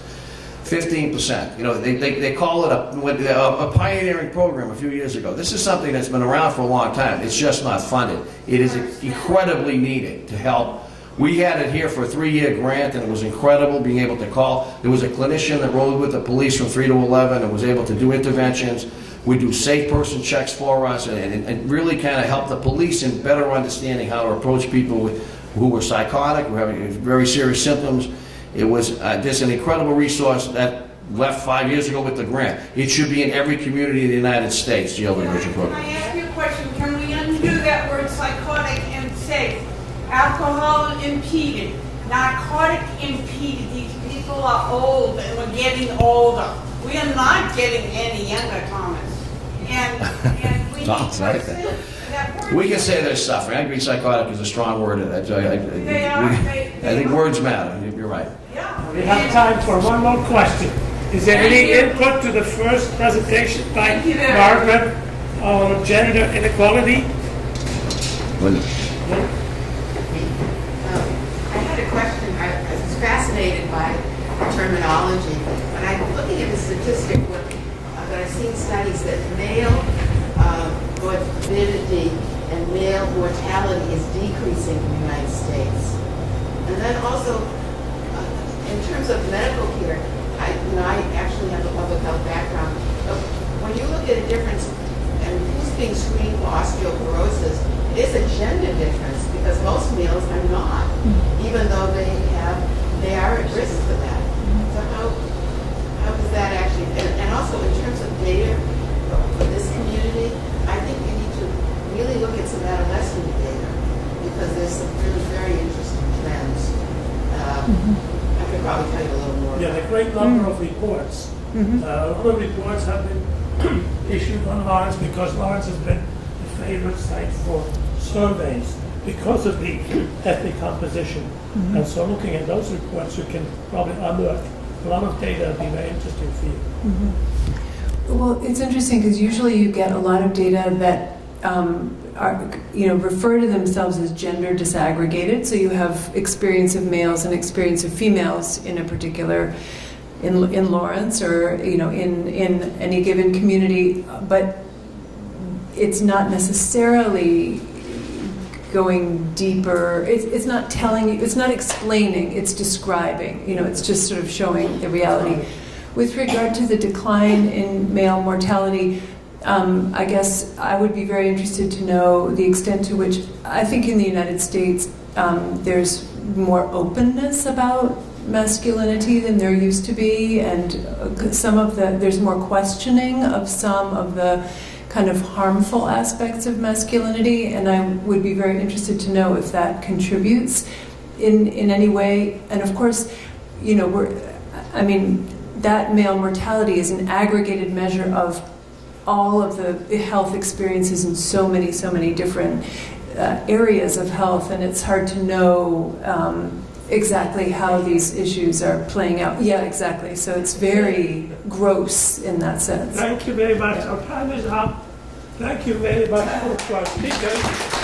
15%. They call it a pioneering program a few years ago. This is something that's been around for a long time. It's just not funded. It is incredibly needed to help. We had it here for a 3-year grant, and it was incredible being able to call. There was a clinician that rode with the police from 3 to 11 and was able to do interventions. We do safe person checks for us and really kind of help the police in better understanding how to approach people who were psychotic, who were having very serious symptoms. It was just an incredible resource that left 5 years ago with the grant. It should be in every community in the United States, jail diversion program. Can I ask you a question? Can we undo that word psychotic and safe? Alcohol impeded, narcotic impeded. These people are old and we're getting older. We are not getting any younger, Thomas. And we Thomas, need I to like that. that word. We can say they're suffering. I agree psychotic is a strong word. I think words matter. You're right. Yeah. We have time for one more question. Is there any input to the first presentation by Thank you very Margaret on gender inequality? I had a question. I was fascinated by the terminology. When I'm looking at the statistic, that I've seen studies that male morbidity and male mortality is decreasing in the United States. And then also, in terms of medical care, I actually have a public health background. But when you look at a difference and who's being screened for osteoporosis, it is a gender difference because most males are not, even though they are at risk for that. So how does that actually, and also in terms of data for this community, I think we need to really look at some adolescent data because there's some really very interesting trends. I could probably tell you a little more. Yeah, a great number of reports. A lot of reports have been issued on Lawrence because Lawrence has been the favorite site for surveys because of the ethnic composition. And so looking at those reports, you can probably unearth a lot of data that would be very interesting for you. Well, it's interesting because usually you get a lot of data that refer to themselves as gender disaggregated. So you have experience of males and experience of females in a particular, in Lawrence or in any given community, but it's not necessarily going deeper. It's not telling you. It's not explaining. It's describing. It's just sort of showing the reality. With regard to the decline in male mortality, I guess I would be very interested to know the extent to which I think in the United States there's more openness about masculinity than there used to be, and there's more questioning of some of the kind of harmful aspects of masculinity, and I would be very interested to know if that contributes in any way. And of course, that male mortality is an aggregated measure of all of the health experiences in so many different areas of health, and it's hard to know exactly how these issues are playing out. Yeah, exactly. So it's very gross in that sense. Thank you very much. Our time is up. Thank you very much for our speakers.